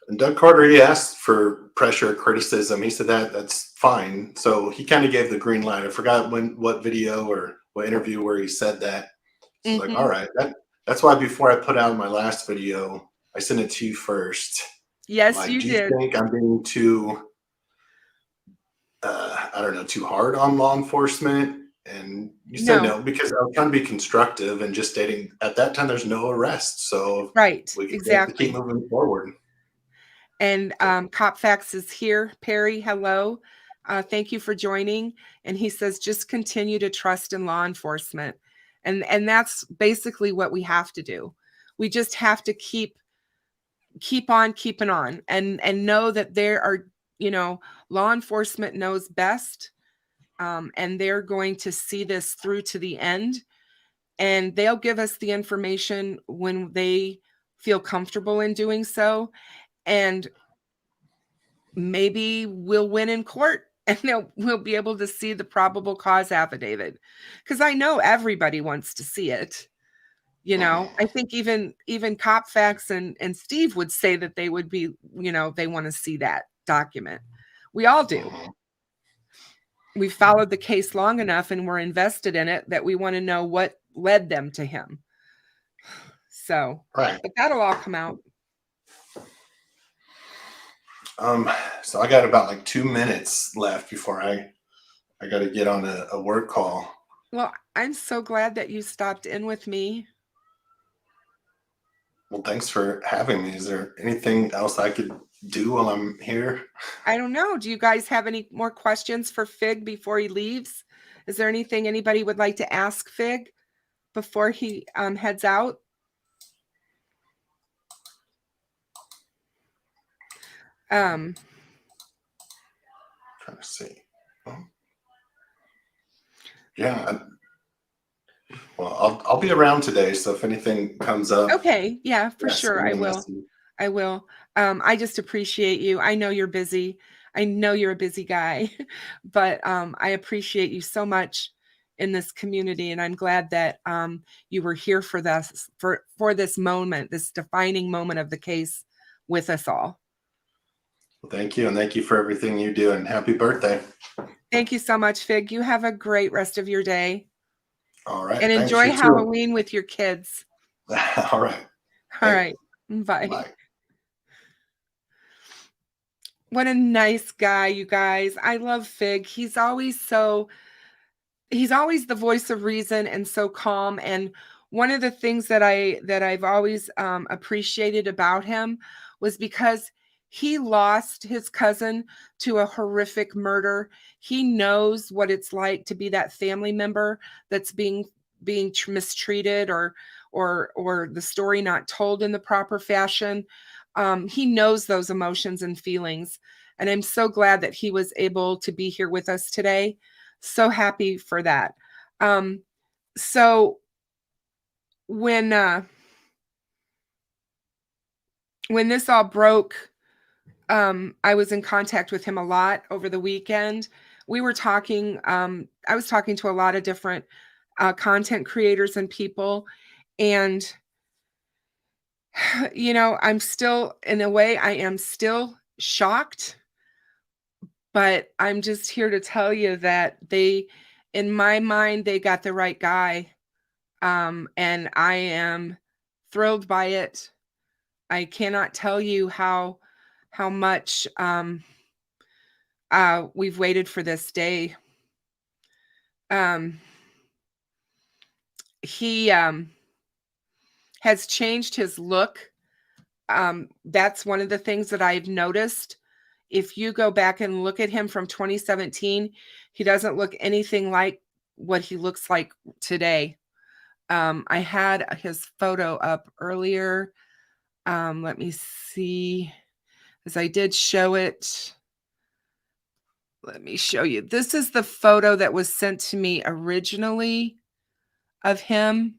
And Doug Carter, he asked for pressure, criticism. He said that's fine. So he kind of gave the green light. I forgot what video or what interview where he said that. So like, all right, that's why before I put out my last video, I sent it to you first. Yes, like, you do did. you think I'm being too, I don't know, too hard on law enforcement? And you said no, because I was trying to be constructive and just stating at that time there's no arrest. So right, we can exactly. keep moving forward. And Cop Faxx is here. Perry, hello. Thank you for joining. And he says, just continue to trust in law enforcement. And that's basically what we have to do. We just have to keep on keeping on, and know that there are, you know, law enforcement knows best. And they're going to see this through to the end. and they'll give us the information when they feel comfortable in doing so. And maybe we'll win in court and we'll be able to see the probable cause affidavit, because I know everybody wants to see it. I think even Cop Faxx and Steve would say that they would be, they want to see that document. We all do. We followed the case long enough and we're invested in it that we want to know what led them to him. So, Right. but that'll all come out. So I got about like 2 minutes left before I got to get on a work call. Well, I'm so glad that you stopped in with me. Well, thanks for having me. Is there anything else I could do while I'm here? I don't know. Do you guys have any more questions for Fig before he leaves? Is there anything anybody would like to ask Fig before he heads out? Trying to see. Yeah. Well, I'll be around today, so if anything comes up. Okay. Yeah, for sure. send me I a will. message. I will. I just appreciate you. I know you're busy. I know you're a busy guy, but I appreciate you so much in this community, and I'm glad that you were here for this for this moment, this defining moment of the case with us all. Well, thank you, and thank you for everything you do, and happy birthday. Thank you so much, Fig. You have a great rest of your day. All right. And thanks, enjoy you too. Halloween with your kids. All right. All right. Bye. Bye. What a nice guy, you guys. I love Fig. He's always the voice of reason and so calm. And one of the things that I've always appreciated about him was because he lost his cousin to a horrific murder. He knows what it's like to be that family member that's being mistreated or the story not told in the proper fashion. He knows those emotions and feelings. And I'm so glad that he was able to be here with us today. So happy for that. So when this all broke, I was in contact with him a lot over the weekend. We were talking, I was talking to a lot of different content creators and people. And, I'm still, in a way, I am still shocked. But I'm just here to tell you that in my mind, they got the right guy. And I am thrilled by it. I cannot tell you how much we've waited for this day. He has changed his look. That's one of the things that I've noticed. If you go back and look at him from 2017, he doesn't look anything like what he looks like today. I had his photo up earlier. Let me see, as I did show it. Let me show you. This is the photo that was sent to me originally of him.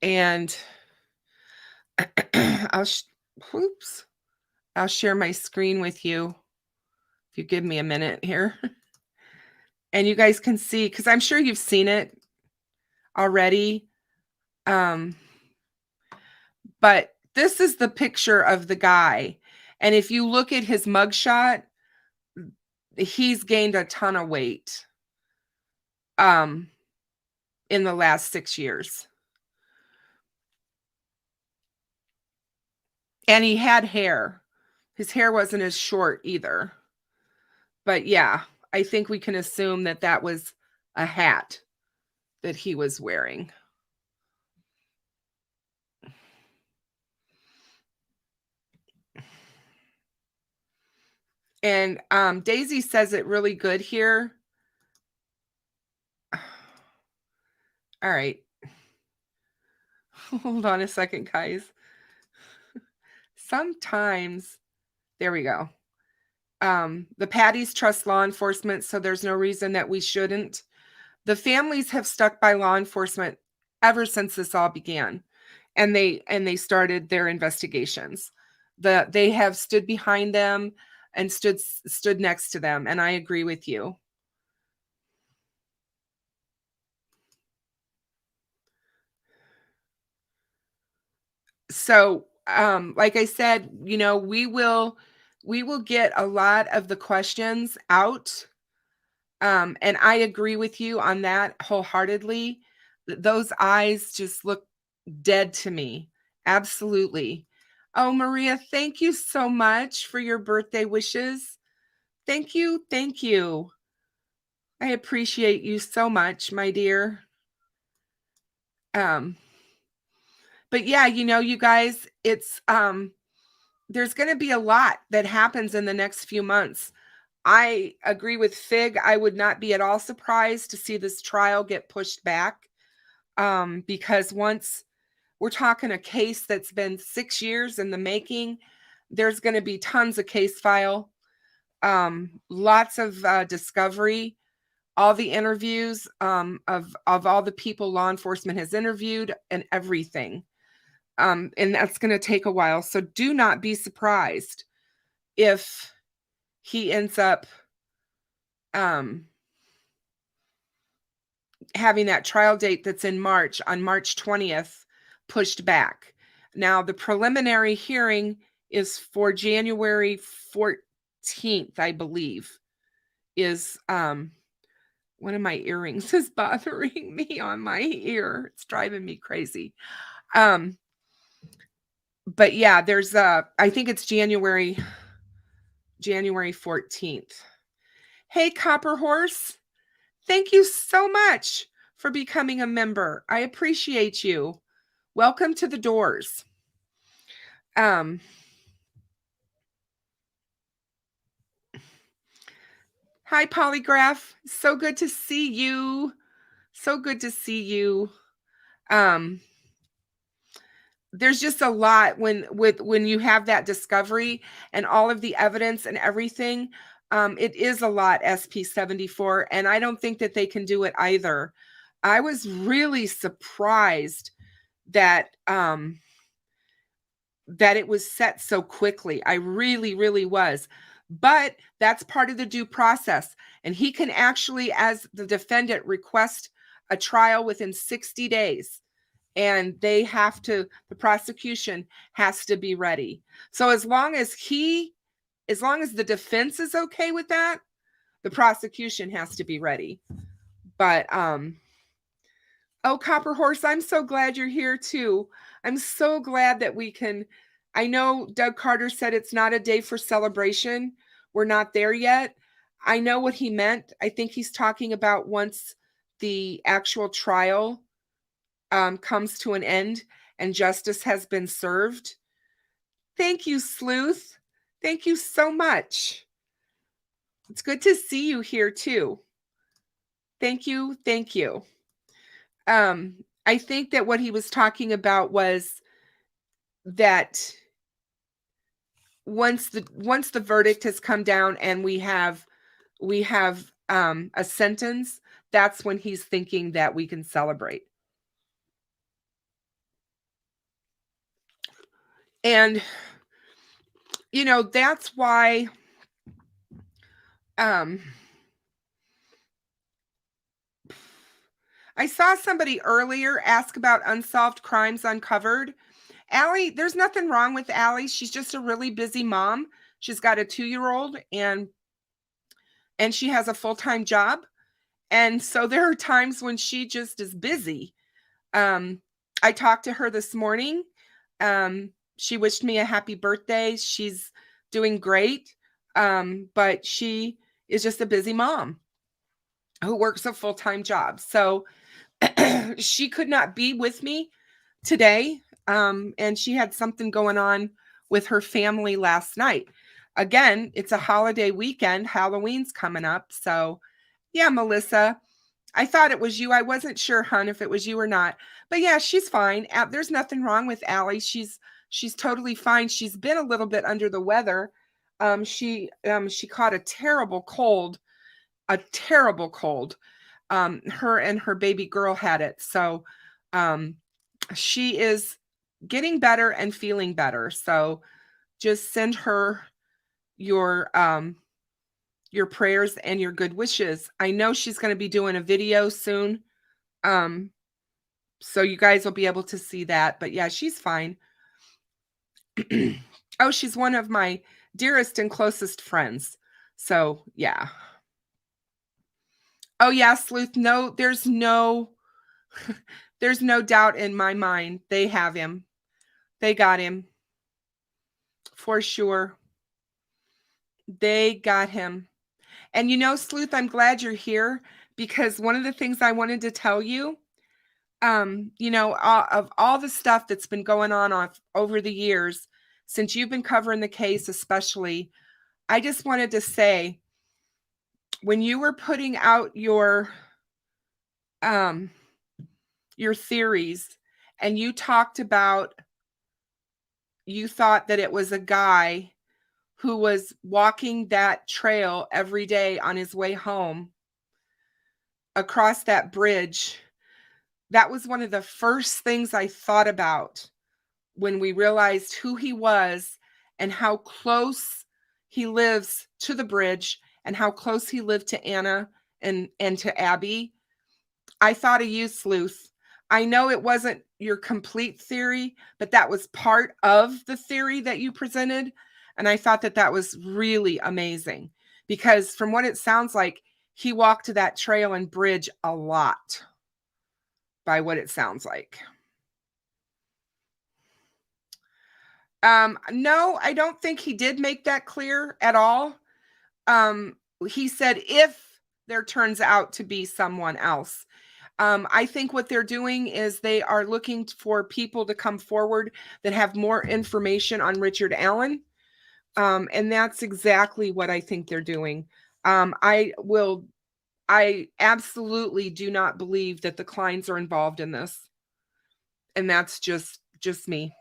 And I'll share my screen with you if you give me a minute here. And you guys can see, because I'm sure you've seen it already. But this is the picture of the guy. And if you look at his mugshot, he's gained a ton of weight in the last 6 years. And he had hair. His hair wasn't as short either. But yeah, I think we can assume that that was a hat that he was wearing. And Daisy says it really good here. All right. Hold on a second, guys. Sometimes, there we go. The Patties trust law enforcement, so there's no reason that we shouldn't. The families have stuck by law enforcement ever since this all began, and they started their investigations. They have stood behind them and stood next to them, and I agree with you. So, like I said, we will get a lot of the questions out. And I agree with you on that wholeheartedly. Those eyes just look dead to me. Absolutely. Oh, Maria, thank you so much for your birthday wishes. Thank you. Thank you. I appreciate you so much, my dear. But yeah, you guys, it's there's going to be a lot that happens in the next few months. I agree with Fig. I would not be at all surprised to see this trial get pushed back, because once we're talking a case that's been 6 years in the making, there's going to be tons of case file, lots of discovery, all the interviews of all the people law enforcement has interviewed and everything. And that's going to take a while. So do not be surprised if he ends up having that trial date that's in March, on March 20th, pushed back. Now, the preliminary hearing is for January 14th, I believe, is one of my earrings is bothering me on my ear. It's driving me crazy. But yeah, there's I think it's January 14th. Hey, Copper Horse, thank you so much for becoming a member. I appreciate you. Welcome to the doors. Hi, Polygraph. So good to see you. So good to see you. There's just a lot when you have that discovery and all of the evidence and everything. It is a lot, SP74, and I don't think that they can do it either. I was really surprised that that it was set so quickly. I really, really was. But that's part of the due process. And he can actually, as the defendant, request a trial within 60 days. And the prosecution has to be ready. So as long as the defense is okay with that, the prosecution has to be ready. But, oh, Copper Horse, I'm so glad you're here too. I'm so glad that I know Doug Carter said it's not a day for celebration. We're not there yet. I know what he meant. I think he's talking about once the actual trial comes to an end and justice has been served. Thank you, Sleuth. Thank you so much. It's good to see you here too. Thank you. Thank you. I think that what he was talking about was that once the verdict has come down and we have a sentence, that's when he's thinking that we can celebrate. And that's why I saw somebody earlier ask about unsolved crimes uncovered. Allie, there's nothing wrong with Allie. She's just a really busy mom. She's got a 2-year-old and she has a full-time job. And so there are times when she just is busy. I talked to her this morning. She wished me a happy birthday. She's doing great. But she is just a busy mom who works a full-time job. So she could not be with me today. And she had something going on with her family last night. Again, it's a holiday weekend. Halloween's coming up. So yeah, Melissa, I thought it was you. I wasn't sure, hon, if it was you or not. But yeah, she's fine. There's nothing wrong with Allie. She's totally fine. She's been a little bit under the weather. She caught a terrible cold. Her and her baby girl had it. So she is getting better and feeling better. So just send her your prayers and your good wishes. I know she's going to be doing a video soon. So you guys will be able to see that. But yeah, she's fine. Oh, she's one of my dearest and closest friends. So yeah. Oh yeah, Sleuth. No, there's no doubt in my mind. They have him. They got him. For sure. They got him. And you know, Sleuth, I'm glad you're here, because one of the things I wanted to tell you, you know, of all the stuff that's been going on over the years, since you've been covering the case especially, I just wanted to say, when you were putting out your theories, and you talked about, you thought that it was a guy who was walking that trail every day on his way home across that bridge. That was one of the first things I thought about when we realized who he was and how close he lives to the bridge and how close he lived to Anna and to Abby. I thought of you, Sleuth. I know it wasn't your complete theory, but that was part of the theory that you presented. And I thought that was really amazing, because from what it sounds like, he walked to that trail and bridge a lot, by what it sounds like. No, I don't think he did make that clear at all. He said, if there turns out to be someone else. I think what they're doing is they are looking for people to come forward that have more information on Richard Allen. And that's exactly what I think they're doing. I absolutely do not believe that the Kleins are involved in this. And that's just me.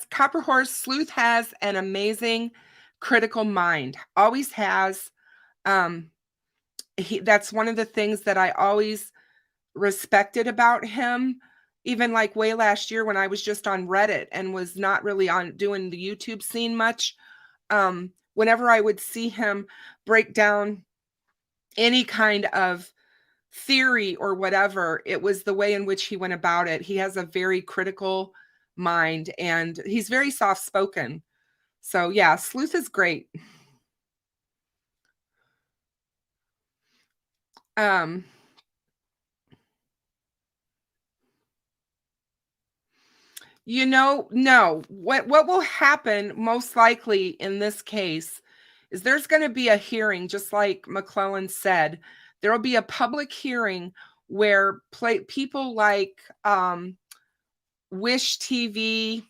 Copper Horse Sleuth has an amazing critical mind. Always has. That's one of the things that I always respected about him. Even like way last year when I was just on Reddit and was not really on doing the YouTube scene much. Whenever I would see him break down any kind of theory or whatever, it was the way in which he went about it. He has a very critical mind and he's very soft-spoken. So yeah, Sleuth is great. You know, no. What will happen most likely in this case is there's going to be a hearing, just like McClellan said. There will be a public hearing where people like Wish TV,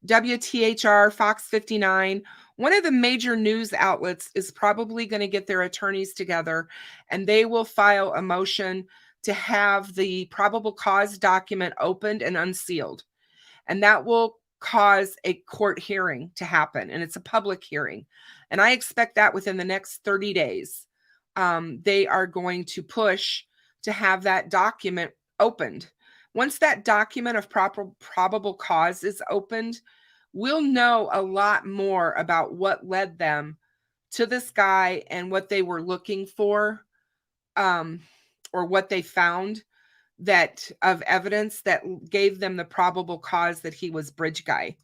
WTHR, Fox 59, one of the major news outlets is probably going to get their attorneys together, and they will file a motion to have the probable cause document opened and unsealed. And that will cause a court hearing to happen. And it's a public hearing. And I expect that within the next 30 days, they are going to push to have that document opened. Once that document of probable cause is opened, we'll know a lot more about what led them to this guy and what they were looking for, or what they found that of evidence that gave them the probable cause that he was bridge guy.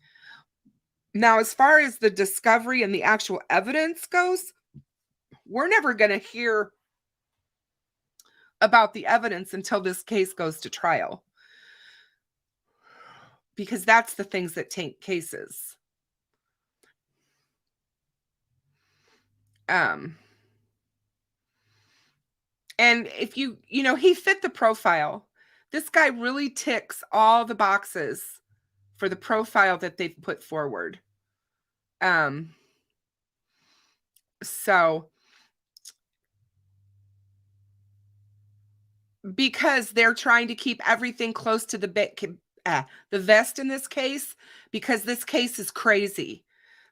Now, as far as the discovery and the actual evidence goes, we're never going to hear about the evidence until this case goes to trial, because that's the things that taint cases. And if you know, he fit the profile. This guy really ticks all the boxes for the profile that they've put forward. So because they're trying to keep everything close to the bit, the vest in this case, because this case is crazy.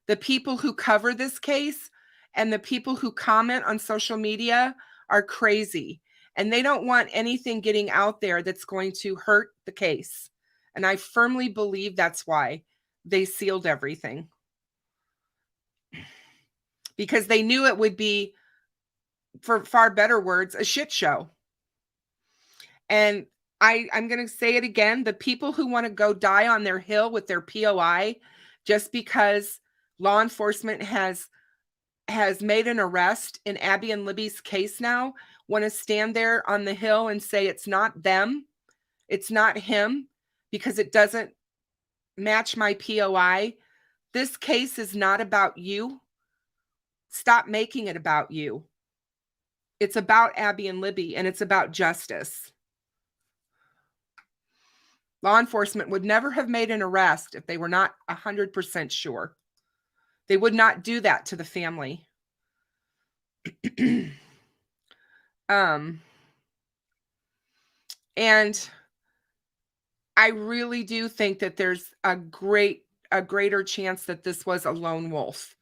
The people who cover this case and the people who comment on social media are crazy, and they don't want anything getting out there that's going to hurt the case. And I firmly believe that's why they sealed everything, because they knew it would be, for far better words, a shit show. And I'm going to say it again. The people who want to go die on their hill with their POI just because law enforcement has made an arrest in Abby and Libby's case now want to stand there on the hill and say it's not them, it's not him, because it doesn't match my POI. This case is not about you. Stop making it about you. It's about Abby and Libby, and it's about justice. Law enforcement would never have made an arrest if they were not 100% sure. They would not do that to the family. And I really do think that there's a greater chance that this was a lone wolf.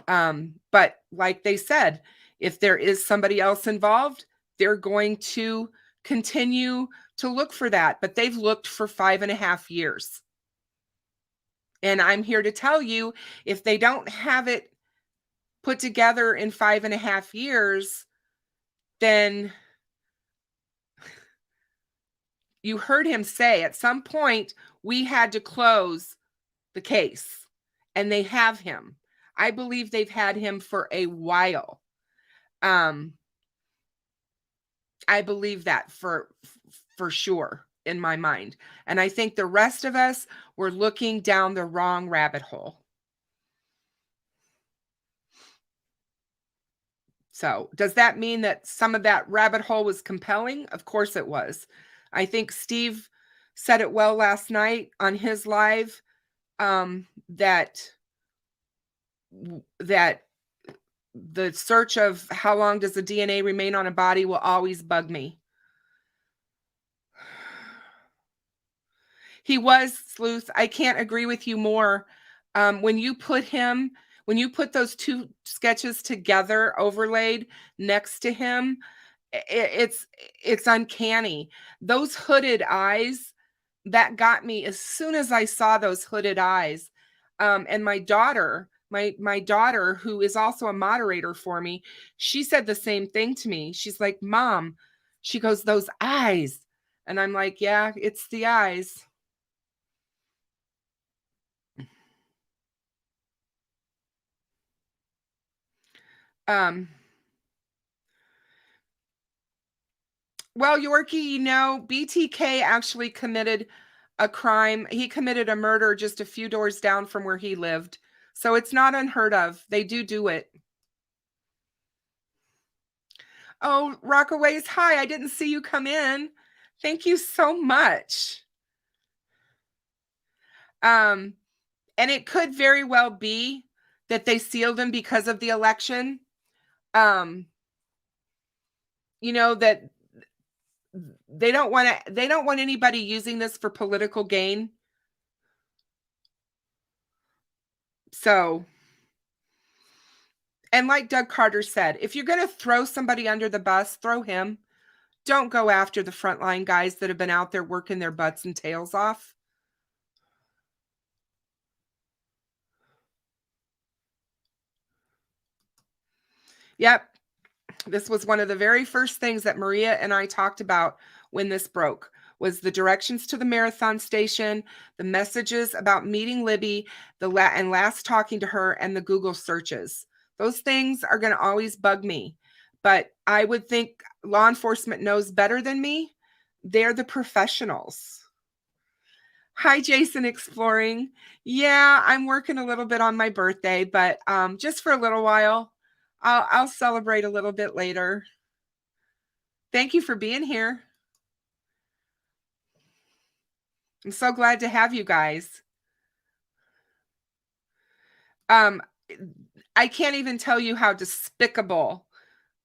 But like they said, if there is somebody else involved, they're going to continue to look for that. But they've looked for 5.5 years. And I'm here to tell you, if they don't have it put together in 5.5 years, then you heard him say at some point we had to close the case, and they have him. I believe they've had him for a while. I believe that for sure in my mind. And I think the rest of us were looking down the wrong rabbit hole. So does that mean that some of that rabbit hole was compelling? Of course it was. I think Steve said it well last night on his live, that the search of how long does the DNA remain on a body will always bug me. He was, Sleuth. I can't agree with you more. When you put those two sketches together, overlaid next to him, it's uncanny. Those hooded eyes, that got me as soon as I saw those hooded eyes. And my daughter, my daughter, who is also a moderator for me, she said the same thing to me. She's like, Mom, she goes, those eyes. And I'm like, yeah, it's the eyes. Well, Yorkie, BTK actually committed a crime. He committed a murder just a few doors down from where he lived. So it's not unheard of. They do it. Oh, Rockaways, hi. I didn't see you come in. Thank you so much. And it could very well be that they sealed him because of the election. That they don't want anybody using this for political gain. So, and like Doug Carter said, if you're going to throw somebody under the bus, throw him. Don't go after the frontline guys that have been out there working their butts and tails off. Yep. This was one of the very first things that Maria and I talked about when this broke, was the directions to the marathon station, the messages about meeting Libby, and last talking to her, and the Google searches. Those things are going to always bug me. But I would think law enforcement knows better than me. They're the professionals. Hi, Jason Exploring. Yeah, I'm working a little bit on my birthday, but just for a little while. I'll celebrate a little bit later. Thank you for being here. I'm so glad to have you guys. I can't even tell you how despicable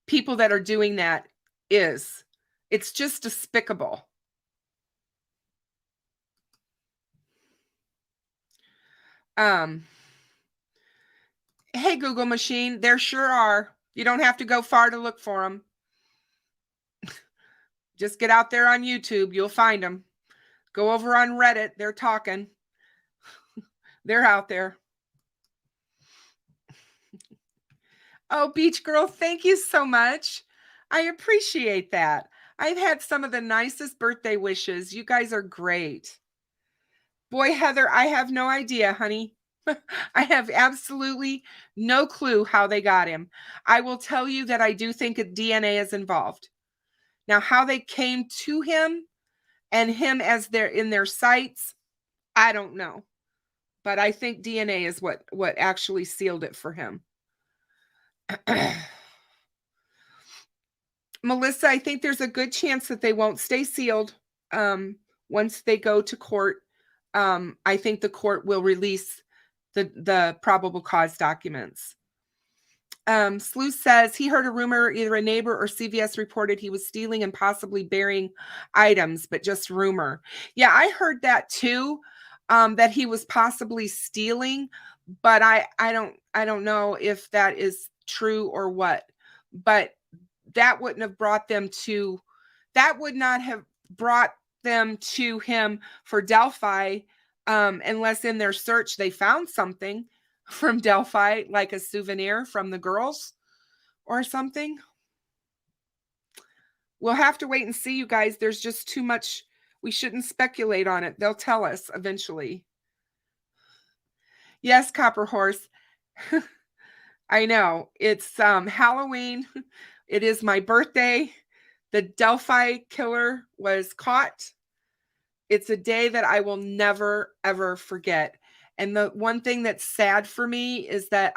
people that are doing that is. It's just despicable. Hey, Google machine, there sure are. You don't have to go far to look for them. Just get out there on YouTube. You'll find them. Go over on Reddit. They're talking. They're out there. Oh, Beach Girl, thank you so much. I appreciate that. I've had some of the nicest birthday wishes. You guys are great. Boy, Heather, I have no idea, honey. I have absolutely no clue how they got him. I will tell you that I do think DNA is involved. Now, how they came to him and him as they're in their sights, I don't know. But I think DNA is what actually sealed it for him. Melissa, I think there's a good chance that they won't stay sealed once they go to court. I think the court will release the probable cause documents. Sleuth says he heard a rumor, either a neighbor or CVS reported he was stealing and possibly burying items, but just rumor. Yeah, I heard that too, that he was possibly stealing, but I don't know if that is true or what. But that wouldn't have brought them to, that would not have brought them to him for Delphi, unless in their search they found something from Delphi, like a souvenir from the girls or something. We'll have to wait and see, you guys. There's just too much. We shouldn't speculate on it. They'll tell us eventually. Yes, Copper Horse. I know. It's Halloween. It is my birthday. The Delphi killer was caught. It's a day that I will never, ever forget. And the one thing that's sad for me is that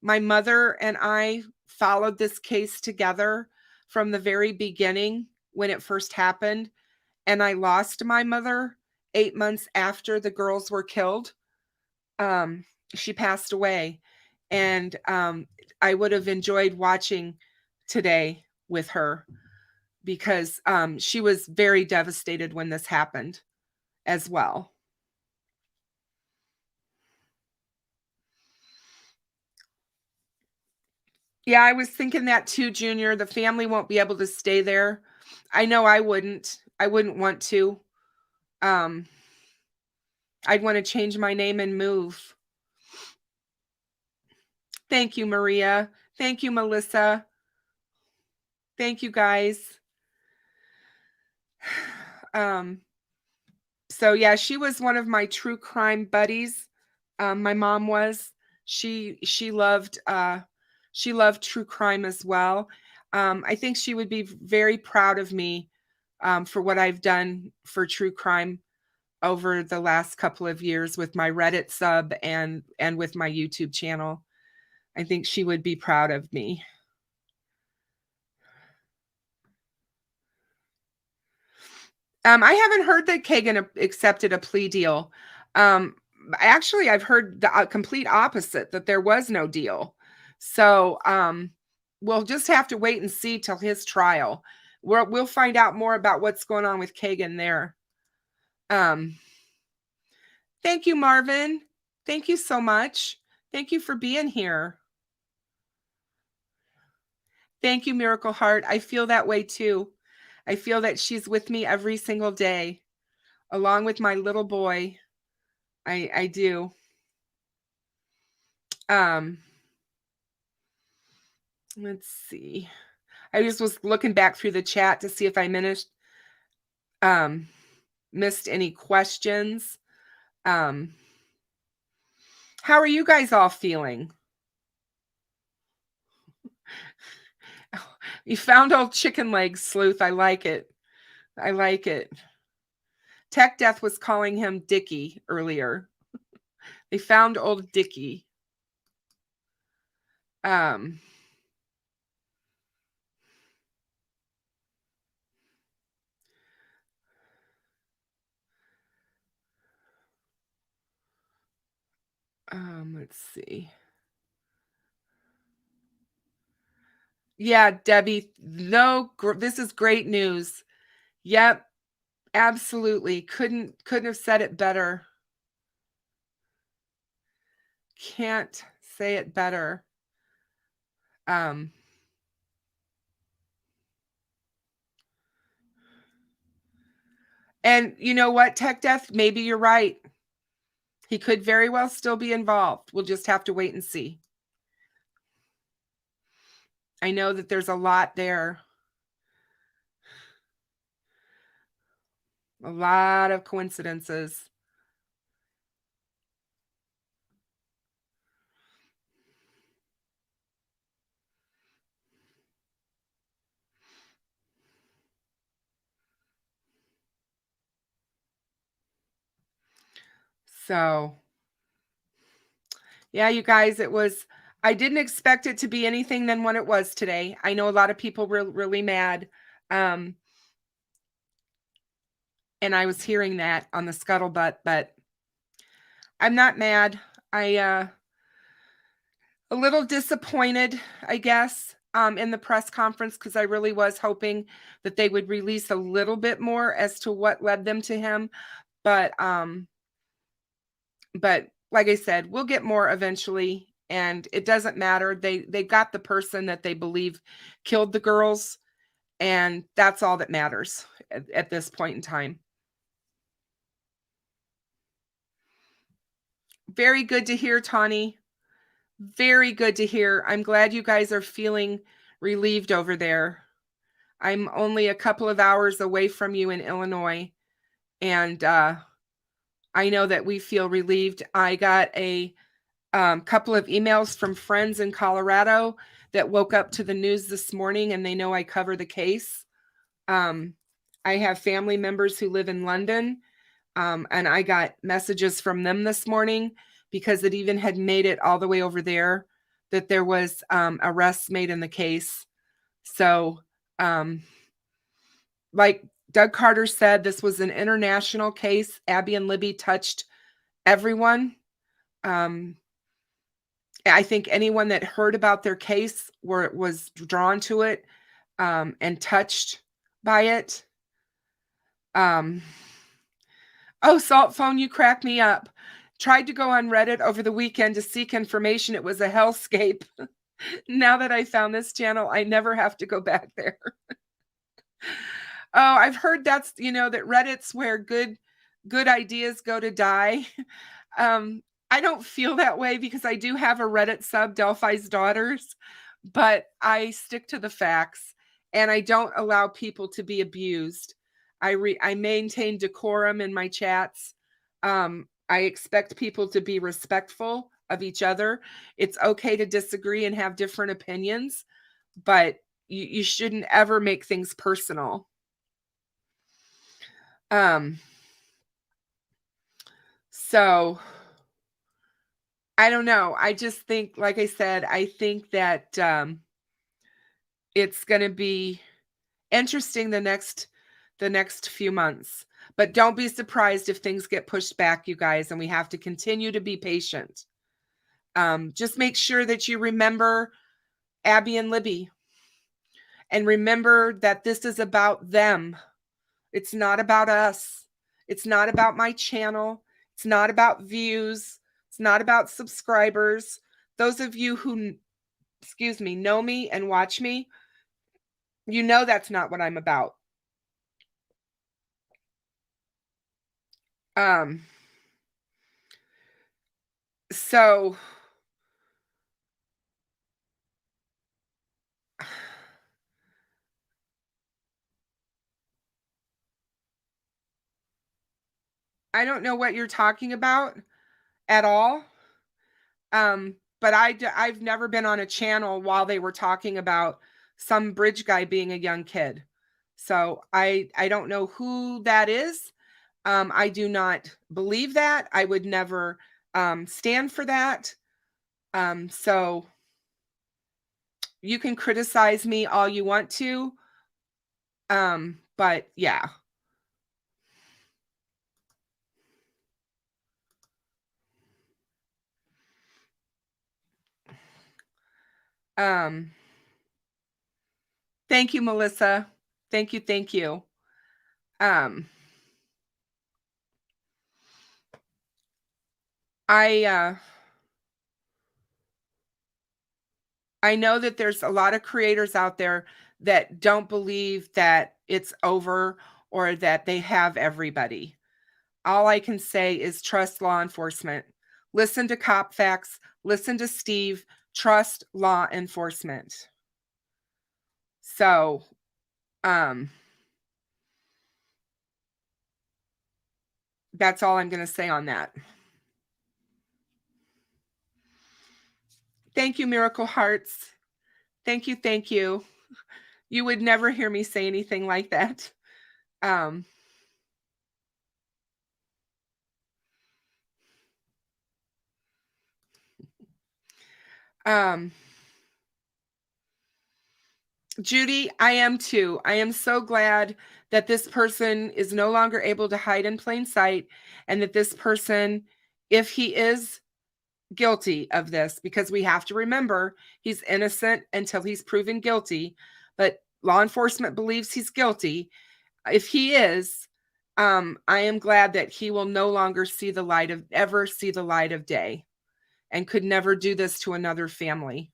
my mother and I followed this case together from the very beginning when it first happened. And I lost my mother 8 months after the girls were killed. She passed away. And I would have enjoyed watching today with her because she was very devastated when this happened as well. Yeah, I was thinking that too, Junior. The family won't be able to stay there. I know I wouldn't. I wouldn't want to. I'd want to change my name and move. Thank you, Maria. Thank you, Melissa. Thank you, guys. So yeah, she was one of my true crime buddies. My mom was. She loved true crime as well. I think she would be very proud of me for what I've done for true crime over the last couple of years with my Reddit sub and with my YouTube channel. I think she would be proud of me. I haven't heard that Kagan accepted a plea deal. Actually, I've heard the complete opposite, that there was no deal. So we'll just have to wait and see till his trial. We'll find out more about what's going on with Kagan there. Thank you, Marvin. Thank you so much. Thank you for being here. Thank you, Miracle Heart. I feel that way too. I feel that she's with me every single day, along with my little boy. I do. Let's see. I just was looking back through the chat to see if I missed any questions. How are you guys all feeling? You found old chicken legs, Sleuth. I like it. I like it. Tech Death was calling him Dickie earlier. They found old Dickie. Let's see. Yeah, Debbie, no, this is great news. Yep, absolutely. Couldn't have said it better. can't say it better. And you know what, Tech Death? Maybe you're right. He could very well still be involved. We'll just have to wait and see. I know that there's a lot there. A lot of coincidences. So, yeah, you guys, I didn't expect it to be anything than what it was today. I know a lot of people were really mad. And I was hearing that on the scuttlebutt, but I'm not mad. A little disappointed, I guess, in the press conference, because I really was hoping that they would release a little bit more as to what led them to him. But like I said, we'll get more eventually, and it doesn't matter. They got the person that they believe killed the girls, and that's all that matters at this point in time. Very good to hear, Tawny. Very good to hear. I'm glad you guys are feeling relieved over there. I'm only a couple of hours away from you in Illinois, and I know that we feel relieved. I got a couple of emails from friends in Colorado that woke up to the news this morning, and they know I cover the case. I have family members who live in London, and I got messages from them this morning, because it even had made it all the way over there, that there was arrests made in the case. So, like Doug Carter said, this was an international case. Abby and Libby touched everyone. I think anyone that heard about their case was drawn to it and touched by it. Oh, Salt Phone, you crack me up. Tried to go on Reddit over the weekend to seek information. It was a hellscape. Now that I found this channel, I never have to go back there. Oh, I've heard that's, that Reddit's where good ideas go to die. I don't feel that way, because I do have a Reddit sub, Delphi's Daughters, but I stick to the facts, and I don't allow people to be abused. I maintain decorum in my chats. I expect people to be respectful of each other. It's okay to disagree and have different opinions, but you shouldn't ever make things personal. So I don't know. I just think, like I said, I think that it's going to be interesting the next few months. But don't be surprised if things get pushed back, you guys, and we have to continue to be patient. Just make sure that you remember Abby and Libby, and remember that this is about them. It's not about us. It's not about my channel. It's not about views. It's not about subscribers. Those of you who, know me and watch me, you know that's not what I'm about. So I don't know what you're talking about at all. But I've never been on a channel while they were talking about some bridge guy being a young kid. So I don't know who that is. I do not believe that. I would never stand for that. So you can criticize me all you want to. But yeah. Thank you, Melissa. Thank you. Thank you. I know that there's a lot of creators out there that don't believe that it's over or that they have everybody. All I can say is trust law enforcement. Listen to Faxx, listen to Steve, trust law enforcement. So, that's all I'm going to say on that. Thank you, Miracle Hearts. Thank you. Thank you. You would never hear me say anything like that. Judy, I am too. I am so glad that this person is no longer able to hide in plain sight, and that this person, if he is guilty of this, because we have to remember he's innocent until he's proven guilty, but law enforcement believes he's guilty. If he is, I am glad that he will no longer ever see the light of day, and could never do this to another family.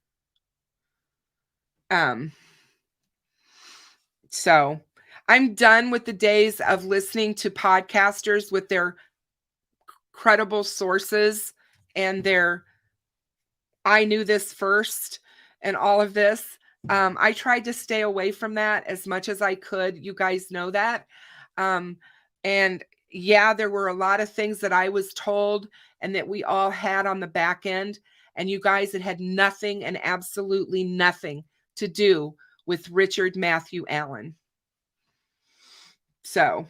So I'm done with the days of listening to podcasters with their credible sources and their I knew this first and all of this. I tried to stay away from that as much as I could. You guys know that. And yeah, there were a lot of things that I was told and that we all had on the back end. And you guys, it had nothing and absolutely nothing to do with Richard Matthew Allen. So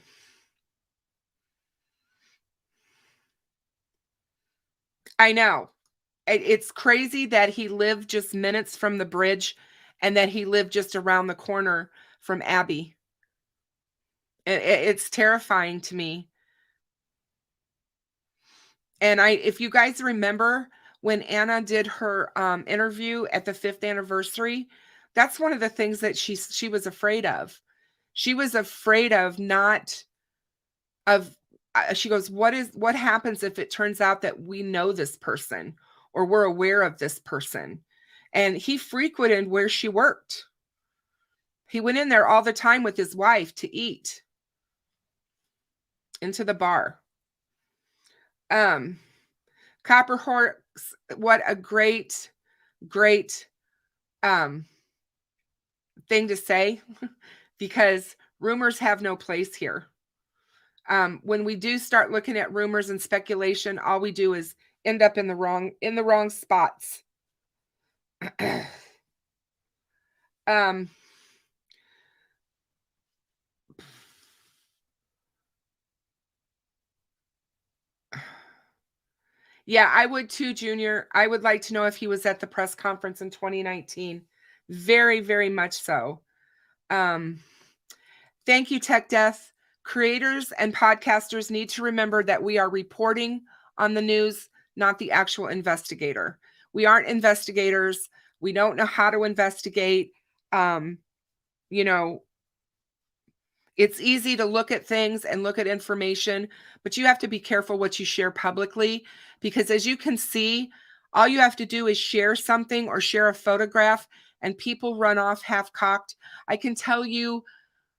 I know it's crazy that he lived just minutes from the bridge and that he lived just around the corner from Abby. It's terrifying to me. And if you guys remember when Anna did her interview at the 5th anniversary, that's one of the things that she was afraid of. She was afraid of she goes, what happens if it turns out that we know this person or we're aware of this person? And he frequented where she worked. He went in there all the time with his wife to eat, into the bar. Copper Horse, what a great thing to say, because rumors have no place here. When we do start looking at rumors and speculation, all we do is end up in the wrong spots. Yeah, I would too, Junior. I would like to know if he was at the press conference in 2019. Very, very much so. Thank you, Tech Death. Creators and podcasters need to remember that we are reporting on the news, not the actual investigator. We aren't investigators. We don't know how to investigate. It's easy to look at things and look at information, but you have to be careful what you share publicly, because as you can see, all you have to do is share something or share a photograph and people run off half-cocked. I can tell you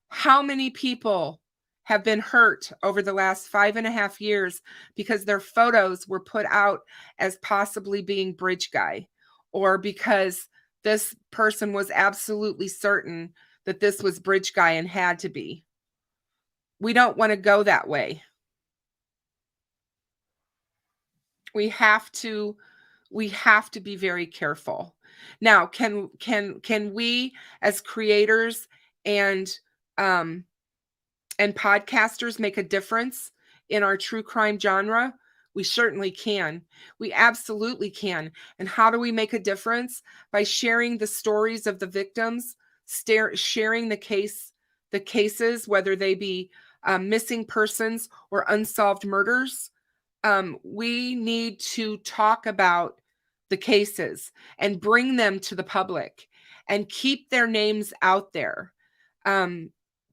how many people have been hurt over the last 5.5 years because their photos were put out as possibly being bridge guy, or because this person was absolutely certain that this was bridge guy and had to be. We don't want to go that way. We have to be very careful. Now, can we as creators and podcasters make a difference in our true crime genre? We certainly can. We absolutely can. And how do we make a difference? By sharing the stories of the victims, sharing the cases, whether they be missing persons or unsolved murders. We need to talk about the cases and bring them to the public and keep their names out there.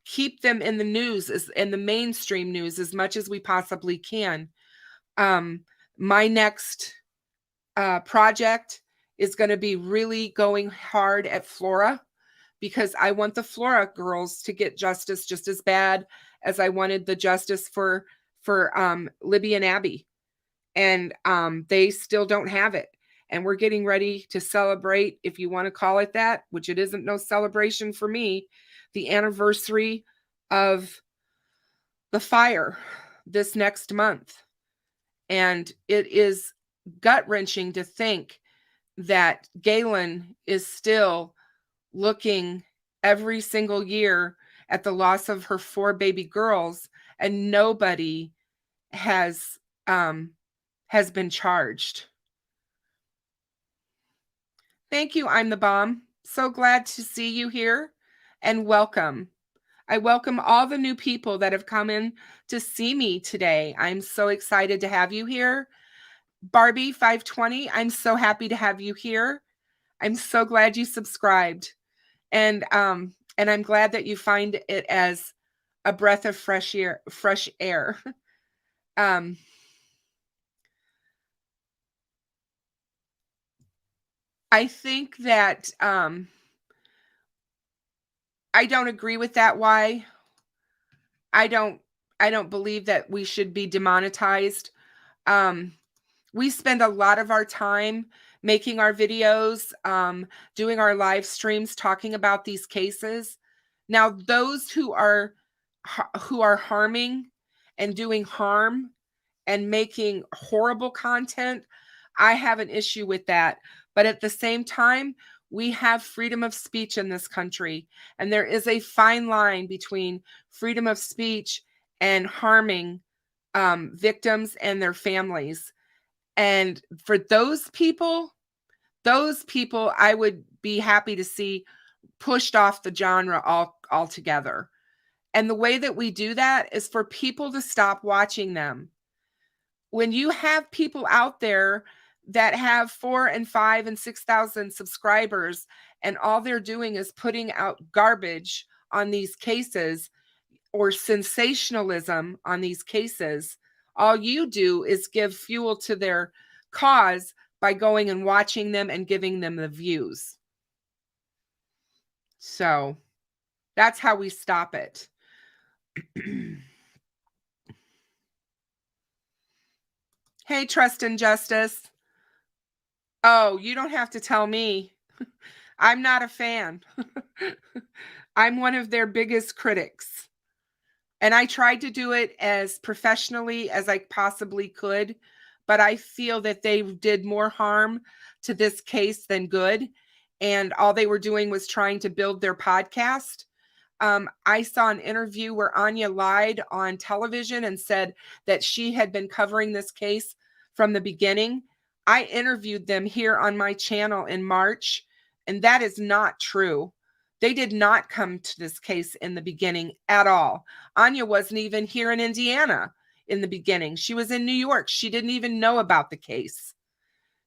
Keep them in the news, in the mainstream news, as much as we possibly can. My next project is going to be really going hard at Flora, because I want the Flora girls to get justice just as bad as I wanted the justice for Libby and Abby. And they still don't have it. And we're getting ready to celebrate, if you want to call it that, which it isn't no celebration for me, the anniversary of the fire this next month. And it is gut-wrenching to think that Galen is still looking every single year at the loss of her 4 baby girls, and nobody has been charged. Thank you, I'm the Bomb. So glad to see you here, and welcome. I welcome all the new people that have come in to see me today. I'm so excited to have you here. Barbie 520, I'm so happy to have you here. I'm so glad you subscribed. And I'm glad that you find it as a breath of fresh air. I think that I don't agree with that. Why? I don't believe that we should be demonetized. We spend a lot of our time making our videos, doing our live streams, talking about these cases. Now, those who are harming and doing harm and making horrible content, I have an issue with that. But at the same time, we have freedom of speech in this country, and there is a fine line between freedom of speech and harming victims and their families. And for those people, I would be happy to see pushed off the genre altogether. And the way that we do that is for people to stop watching them. When you have people out there that have 4 and 5 and 6,000 subscribers, and all they're doing is putting out garbage on these cases or sensationalism on these cases, all you do is give fuel to their cause by going and watching them and giving them the views. So that's how we stop it. Hey, Trust and Justice. Oh, you don't have to tell me. I'm not a fan. I'm one of their biggest critics. And I tried to do it as professionally as I possibly could, but I feel that they did more harm to this case than good. And all they were doing was trying to build their podcast. I saw an interview where Anya lied on television and said that she had been covering this case from the beginning. I interviewed them here on my channel in March, and that is not true. They did not come to this case in the beginning at all. Anya wasn't even here in Indiana in the beginning. She was in New York. She didn't even know about the case.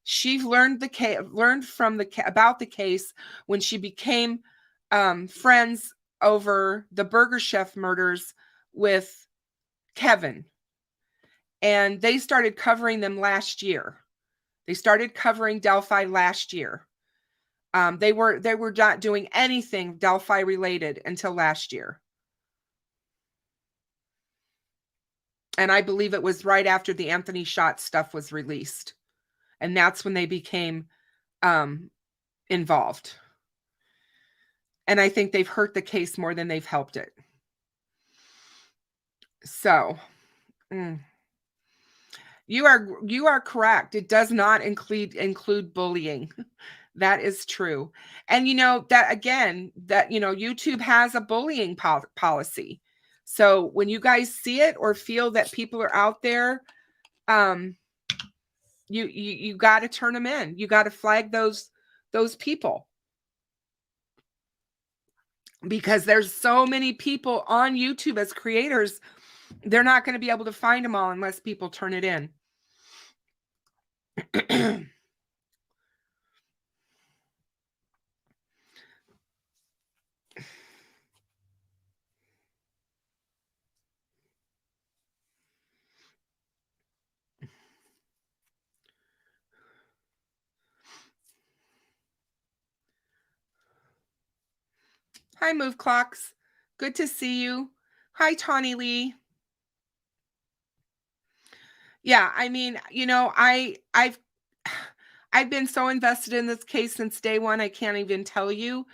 She learned about the case when she became friends over the Burger Chef murders with Kevin. And they started covering them last year. They started covering Delphi last year. They were not doing anything Delphi related until last year. And I believe it was right after the Anthony Schott stuff was released. And that's when they became involved. And I think they've hurt the case more than they've helped it. So, you are correct. It does not include bullying. That is true. And that again, YouTube has a bullying policy. So when you guys see it or feel that people are out there, you got to turn them in. You got to flag those people. Because there's so many people on YouTube as creators, they're not going to be able to find them all unless people turn it in. Hi, Move Clocks. Good to see you. Hi, Tawny Lee. Yeah, I mean, I've been so invested in this case since day one, I can't even tell you.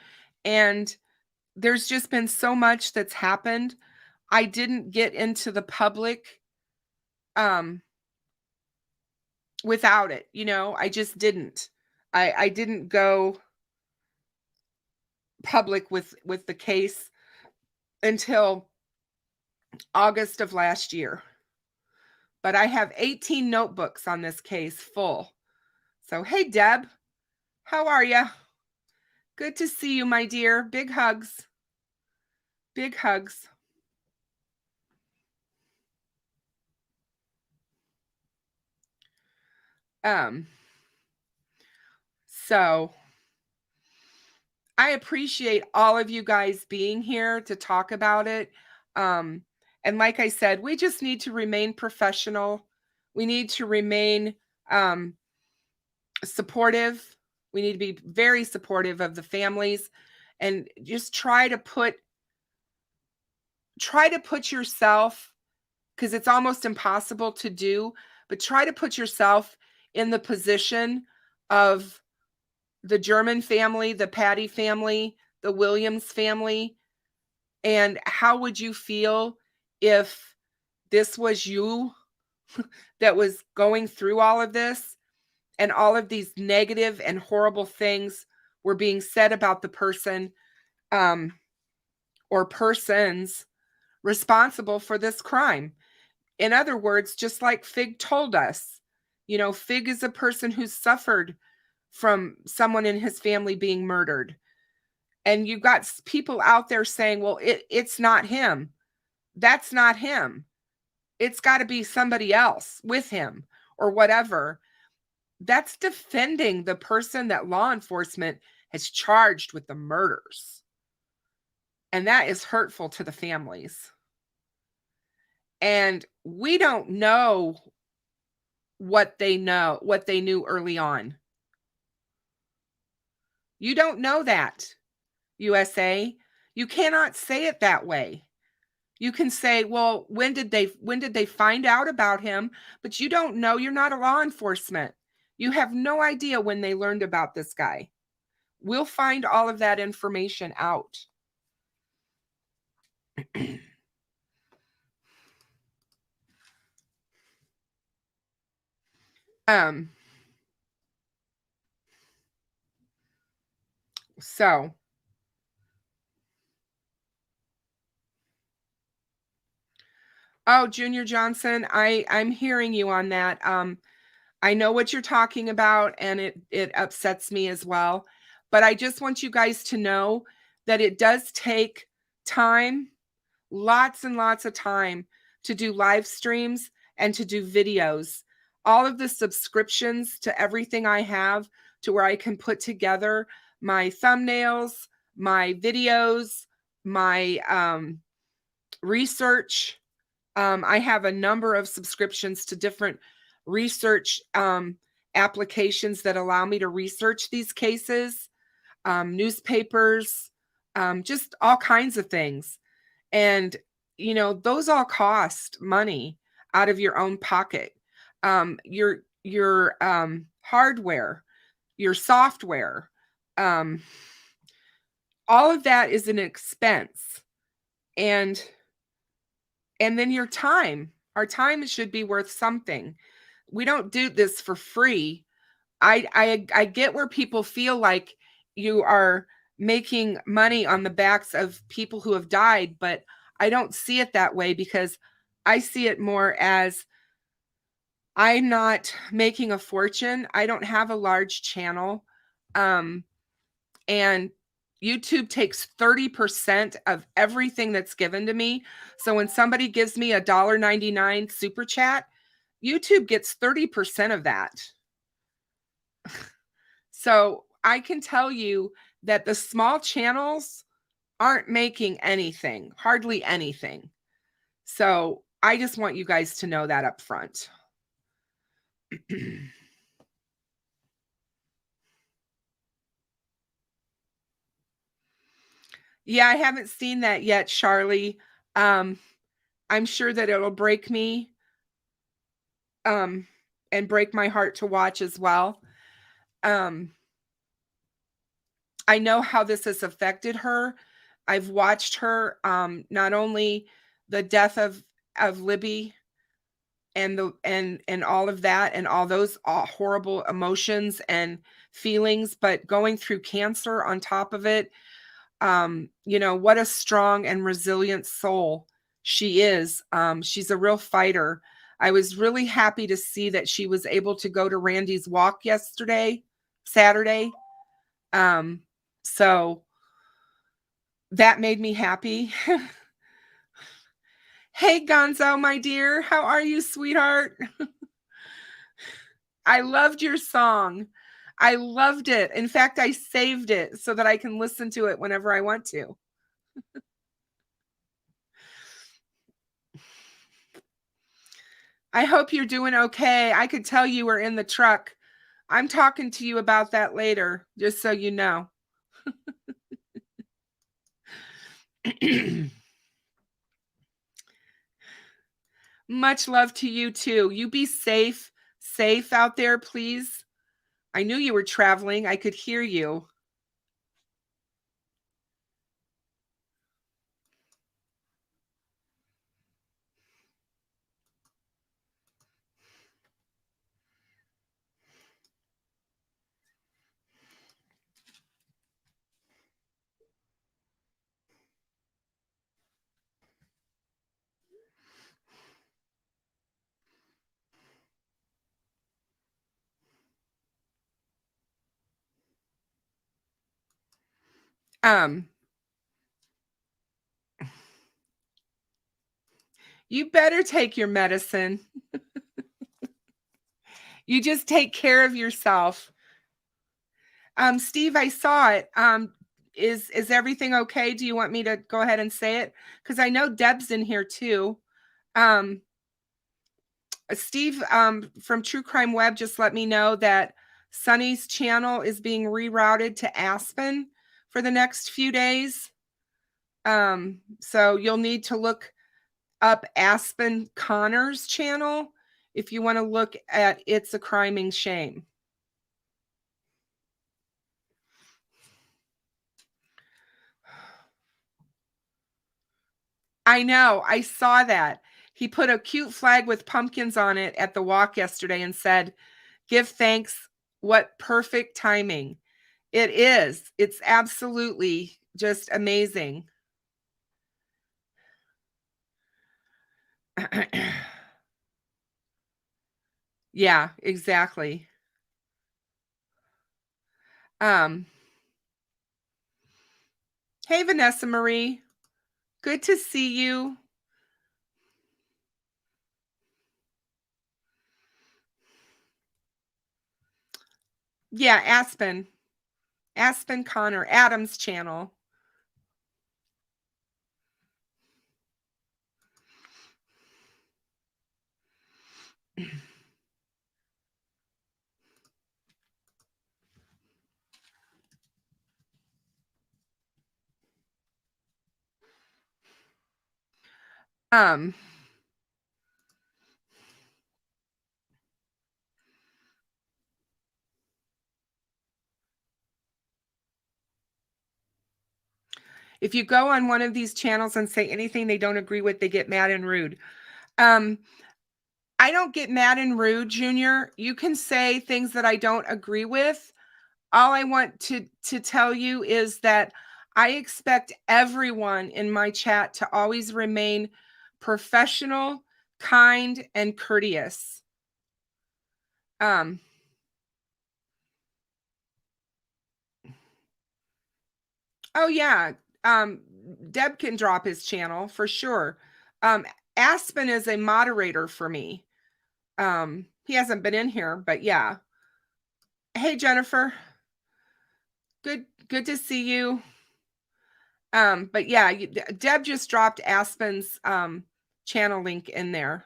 And there's just been so much that's happened. I didn't get into the public um without it, I just didn't. I didn't go public with the case until August of last year. But I have 18 notebooks on this case full. So, hey, Deb, how are you? Good to see you, my dear. Big hugs. Big hugs. So I appreciate all of you guys being here to talk about it. And like I said, we just need to remain professional. We need to remain supportive. We need to be very supportive of the families and just try to put yourself, because it's almost impossible to do, but try to put yourself in the position of the German family, the Patty family, the Williams family, and how would you feel if this was you that was going through all of this and all of these negative and horrible things were being said about the person or persons responsible for this crime? In other words, just like Fig told us, Fig is a person who's suffered from someone in his family being murdered. And you've got people out there saying, well, it's not him. That's not him. It's got to be somebody else with him or whatever. That's defending the person that law enforcement has charged with the murders. And that is hurtful to the families. And we don't know what they knew early on. You don't know that, USA. You cannot say it that way. You can say, well, when did they find out about him? But you don't know. You're not a law enforcement. You have no idea when they learned about this guy. We'll find all of that information out. So oh, Junior Johnson, I'm hearing you on that. I know what you're talking about, and it upsets me as well. But I just want you guys to know that it does take time, lots and lots of time, to do live streams and to do videos. All of the subscriptions to everything I have, to where I can put together my thumbnails, my videos, my research. I have a number of subscriptions to different research applications that allow me to research these cases, newspapers, just all kinds of things. And, those all cost money out of your own pocket. Your hardware, your software, all of that is an expense. And then your time. Our time should be worth something. We don't do this for free. I get where people feel like you are making money on the backs of people who have died, but I don't see it that way, because I see it more as I'm not making a fortune. I don't have a large channel. And YouTube takes 30% of everything that's given to me. So when somebody gives me a $1.99 super chat, YouTube gets 30% of that. So I can tell you that the small channels aren't making anything, hardly anything. So I just want you guys to know that up front. Yeah, I haven't seen that yet, Charlie. I'm sure that it'll break me, and break my heart to watch as well. Um, I know how this has affected her. I've watched her, not only the death of Libby and all of that and all those horrible emotions and feelings, but going through cancer on top of it. What a strong and resilient soul she is. She's a real fighter. I was really happy to see that she was able to go to Randy's walk Saturday. So that made me happy. Hey, GonZo, my dear. How are you, sweetheart? I loved your song. I loved it. In fact, I saved it so that I can listen to it whenever I want to. I hope you're doing okay. I could tell you were in the truck. I'm talking to you about that later, just so you know. Much love to you too. You be safe out there, please. I knew you were traveling. I could hear you. You better take your medicine. You just take care of yourself. Steve, I saw it. Is everything okay? Do you want me to go ahead and say it? Because I know Deb's in here too. Steve, from True Crime Web just let me know that Sunny's channel is being rerouted to Aspen for the next few days. So you'll need to look up Aspen Connor's channel if you want to look at It's a Criming Shame. I know. I saw that. He put a cute flag with pumpkins on it at the walk yesterday and said, "Give thanks. What perfect timing." It is. It's absolutely just amazing. Yeah, exactly. Hey, Vanessa Marie. Good to see you. Yeah, Aspen Connor, Adam's channel. If you go on one of these channels and say anything they don't agree with, they get mad and rude. I don't get mad and rude, Junior. You can say things that I don't agree with. All I want to tell you is that I expect everyone in my chat to always remain professional, kind, and courteous. Oh yeah. Deb can drop his channel for sure. Aspen is a moderator for me. He hasn't been in here, but yeah. Hey, Jennifer. Good to see you. But yeah, Deb just dropped Aspen's channel link in there.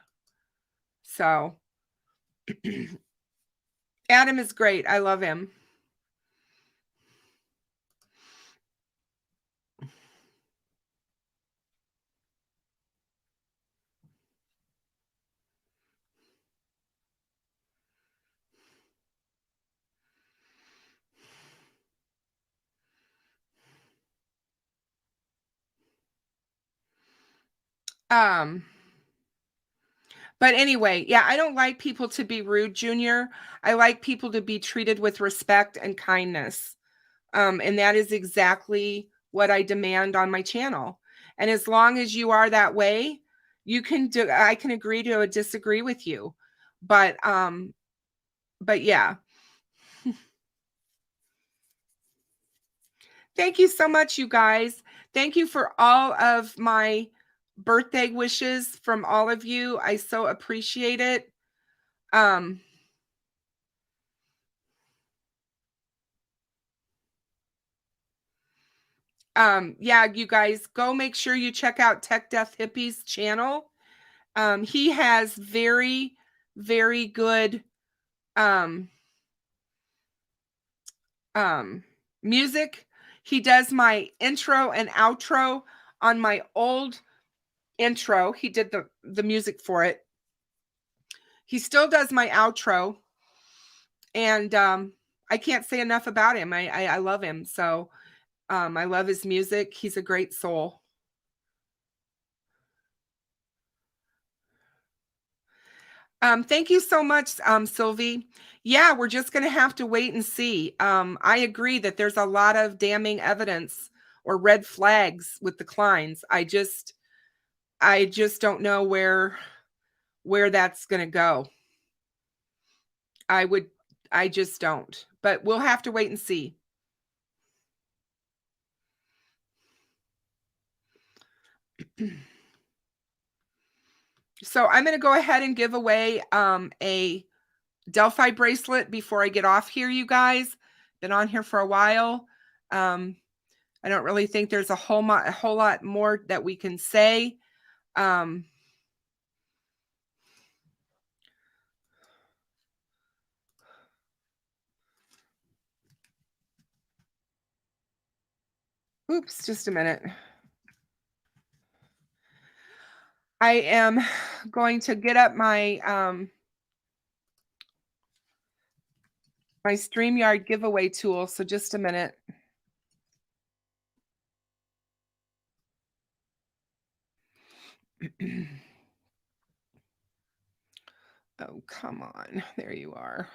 So Adam is great. I love him. But anyway, yeah, I don't like people to be rude, Junior. I like people to be treated with respect and kindness. And that is exactly what I demand on my channel. And as long as you are that way, you can do, I can agree to disagree with you. But yeah. Thank you so much, you guys. Thank you for all of my birthday wishes from all of you. I so appreciate it. Yeah, you guys go make sure you check out Tech Death Hippie's channel. He has very, very good music. He does my intro and outro on my old intro. He did the music for it. He still does my outro, and I can't say enough about him. I love him. So I love his music. He's a great soul. Thank you so much, Sylvie. Yeah, we're just going to have to wait and see. I agree that there's a lot of damning evidence or red flags with the Kleins. I just don't know where that's going to go. I just don't. But we'll have to wait and see. So I'm going to go ahead and give away a Delphi bracelet before I get off here, you guys. Been on here for a while. I don't really think there's a whole lot more that we can say. Oops, just a minute. I am going to get up my my StreamYard giveaway tool, so just a minute. Oh, come on. There you are.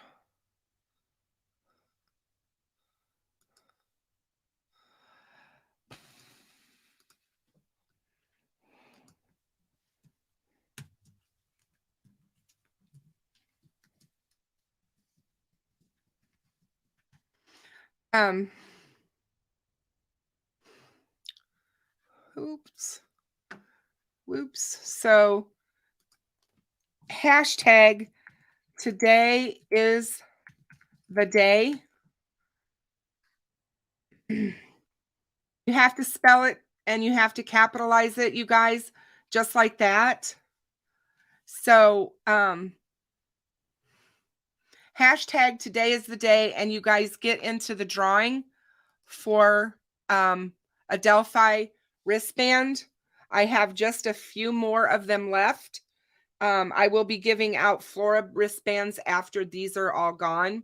Oops. Whoops. So hashtag today is the day. You have to spell it and you have to capitalize it, you guys, just like that. So hashtag today is the day, and you guys get into the drawing for a Delphi wristband. I have just a few more of them left. I will be giving out Flora wristbands after these are all gone.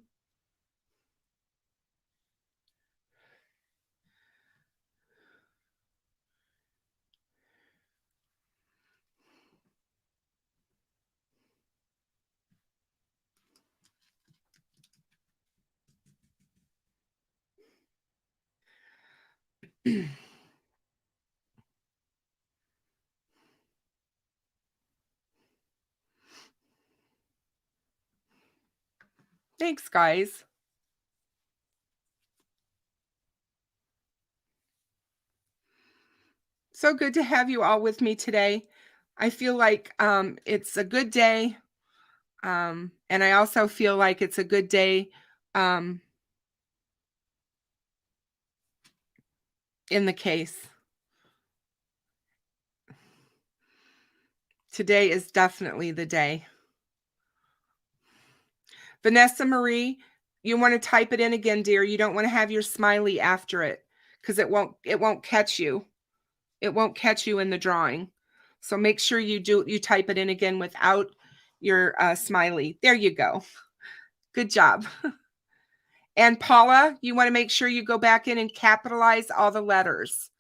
Thanks, guys. So good to have you all with me today. I feel like it's a good day. And I also feel like it's a good day in the case. Today is definitely the day. Vanessa Marie, you want to type it in again, dear. You don't want to have your smiley after it because it won't catch you. It won't catch you in the drawing. So make sure you type it in again without your smiley. There you go. Good job. And Paula, you want to make sure you go back in and capitalize all the letters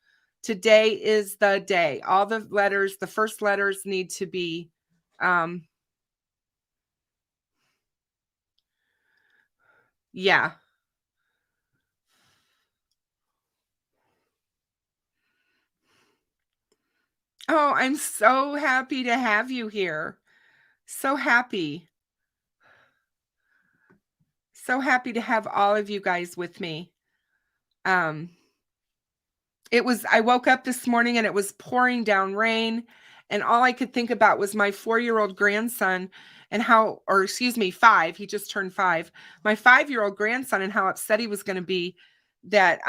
Today is the day. All the letters, the first letters need to be yeah. Oh, I'm so happy to have you here. So happy. So happy to have all of you guys with me. I woke up this morning and it was pouring down rain, and all I could think about was my 4-year-old grandson and how, or excuse me, 5, he just turned 5. My 5-year-old grandson and how upset he was going to be that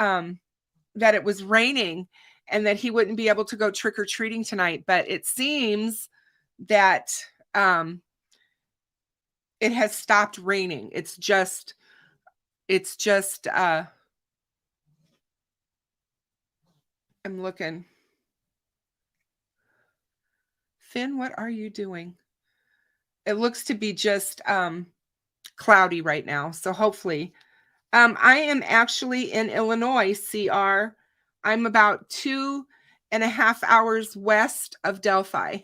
that it was raining and that he wouldn't be able to go trick-or-treating tonight. But it seems that it has stopped raining. It's just I'm looking. Finn, what are you doing? It looks to be just cloudy right now. So hopefully, I am actually in Illinois, CR. I'm about 2.5 hours west of Delphi.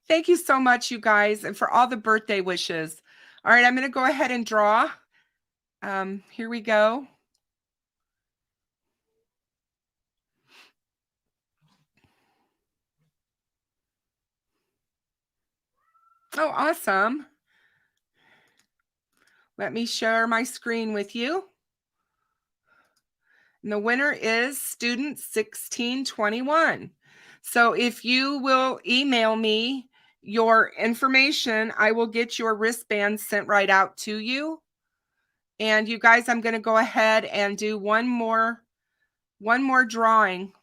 Thank you so much, you guys, and for all the birthday wishes. All right, I'm going to go ahead and draw. Here we go. Oh, awesome. Let me share my screen with you. And the winner is student 1621. So if you will email me your information, I will get your wristband sent right out to you. And you guys, I'm going to go ahead and do one more drawing.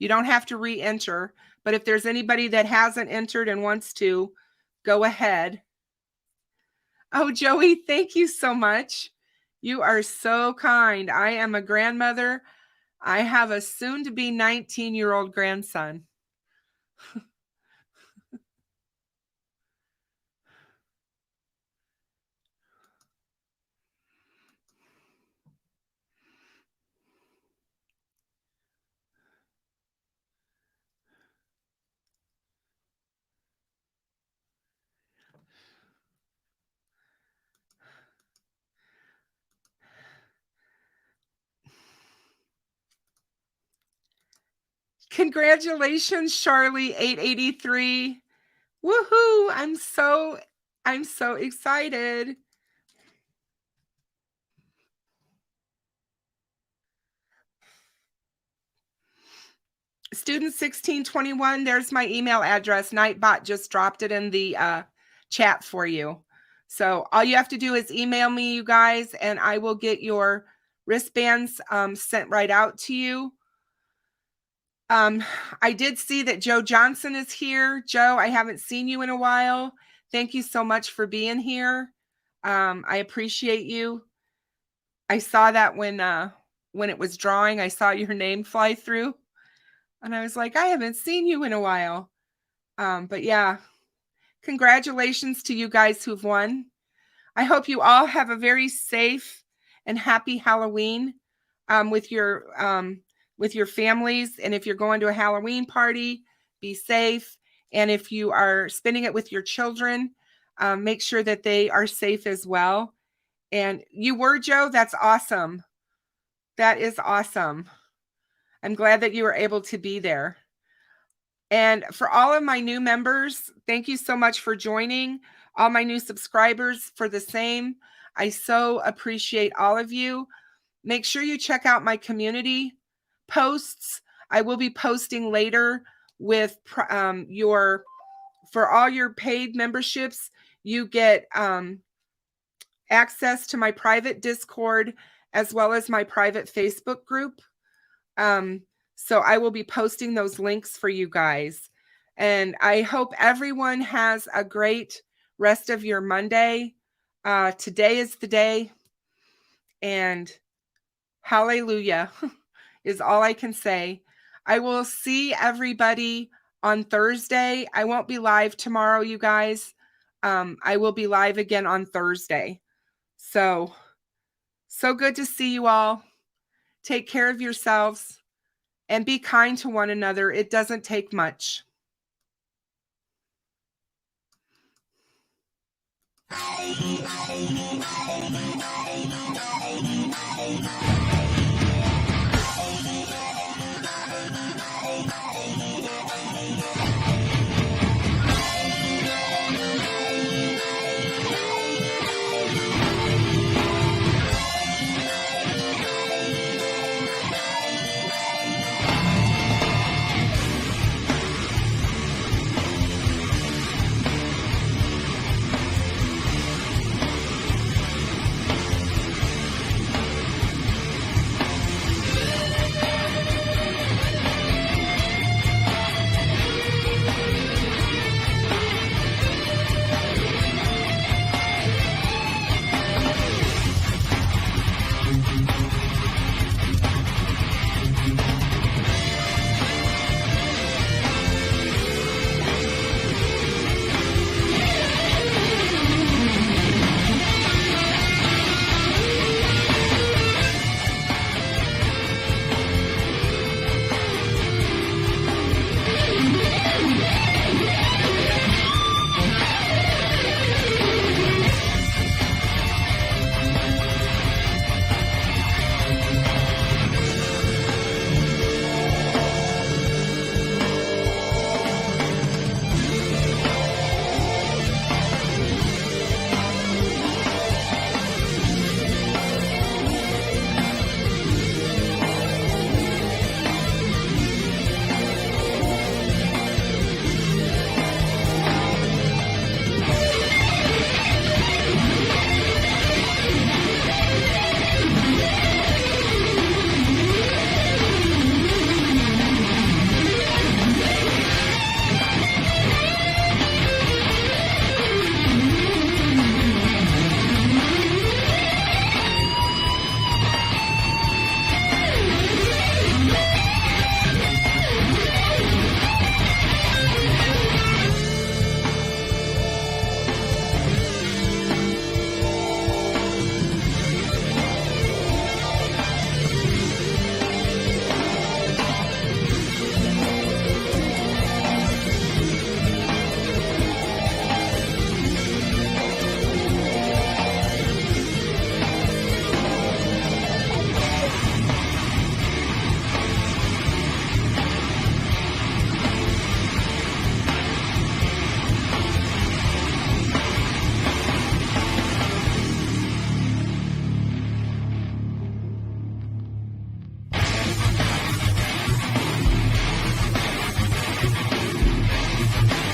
You don't have to re-enter, but if there's anybody that hasn't entered and wants to, go ahead. Oh, Joey, thank you so much. You are so kind. I am a grandmother. I have a soon-to-be 19-year-old grandson. Congratulations, Charlie 883. Woohoo! I'm so excited. Student 1621, there's my email address. Nightbot just dropped it in the chat for you. So all you have to do is email me, you guys, and I will get your wristbands sent right out to you. I did see that Joe Johnson is here. Joe, I haven't seen you in a while. Thank you so much for being here. I appreciate you. I saw that when it was drawing, I saw your name fly through. And I was like, I haven't seen you in a while. But yeah, congratulations to you guys who've won. I hope you all have a very safe and happy Halloween with your families. And if you're going to a Halloween party, be safe. And if you are spending it with your children, make sure that they are safe as well. And you were, Joe, that's awesome. That is awesome. I'm glad that you were able to be there. And for all of my new members, thank you so much for joining. All my new subscribers for the same. I so appreciate all of you. Make sure you check out my community posts. I will be posting later with for all your paid memberships, you get access to my private Discord as well as my private Facebook group. So I will be posting those links for you guys. And I hope everyone has a great rest of your Monday. Today is the day. And Hallelujah is all I can say. I will see everybody on Thursday. I won't be live tomorrow, you guys. I will be live again on Thursday. So good to see you all. Take care of yourselves and be kind to one another. It doesn't take much.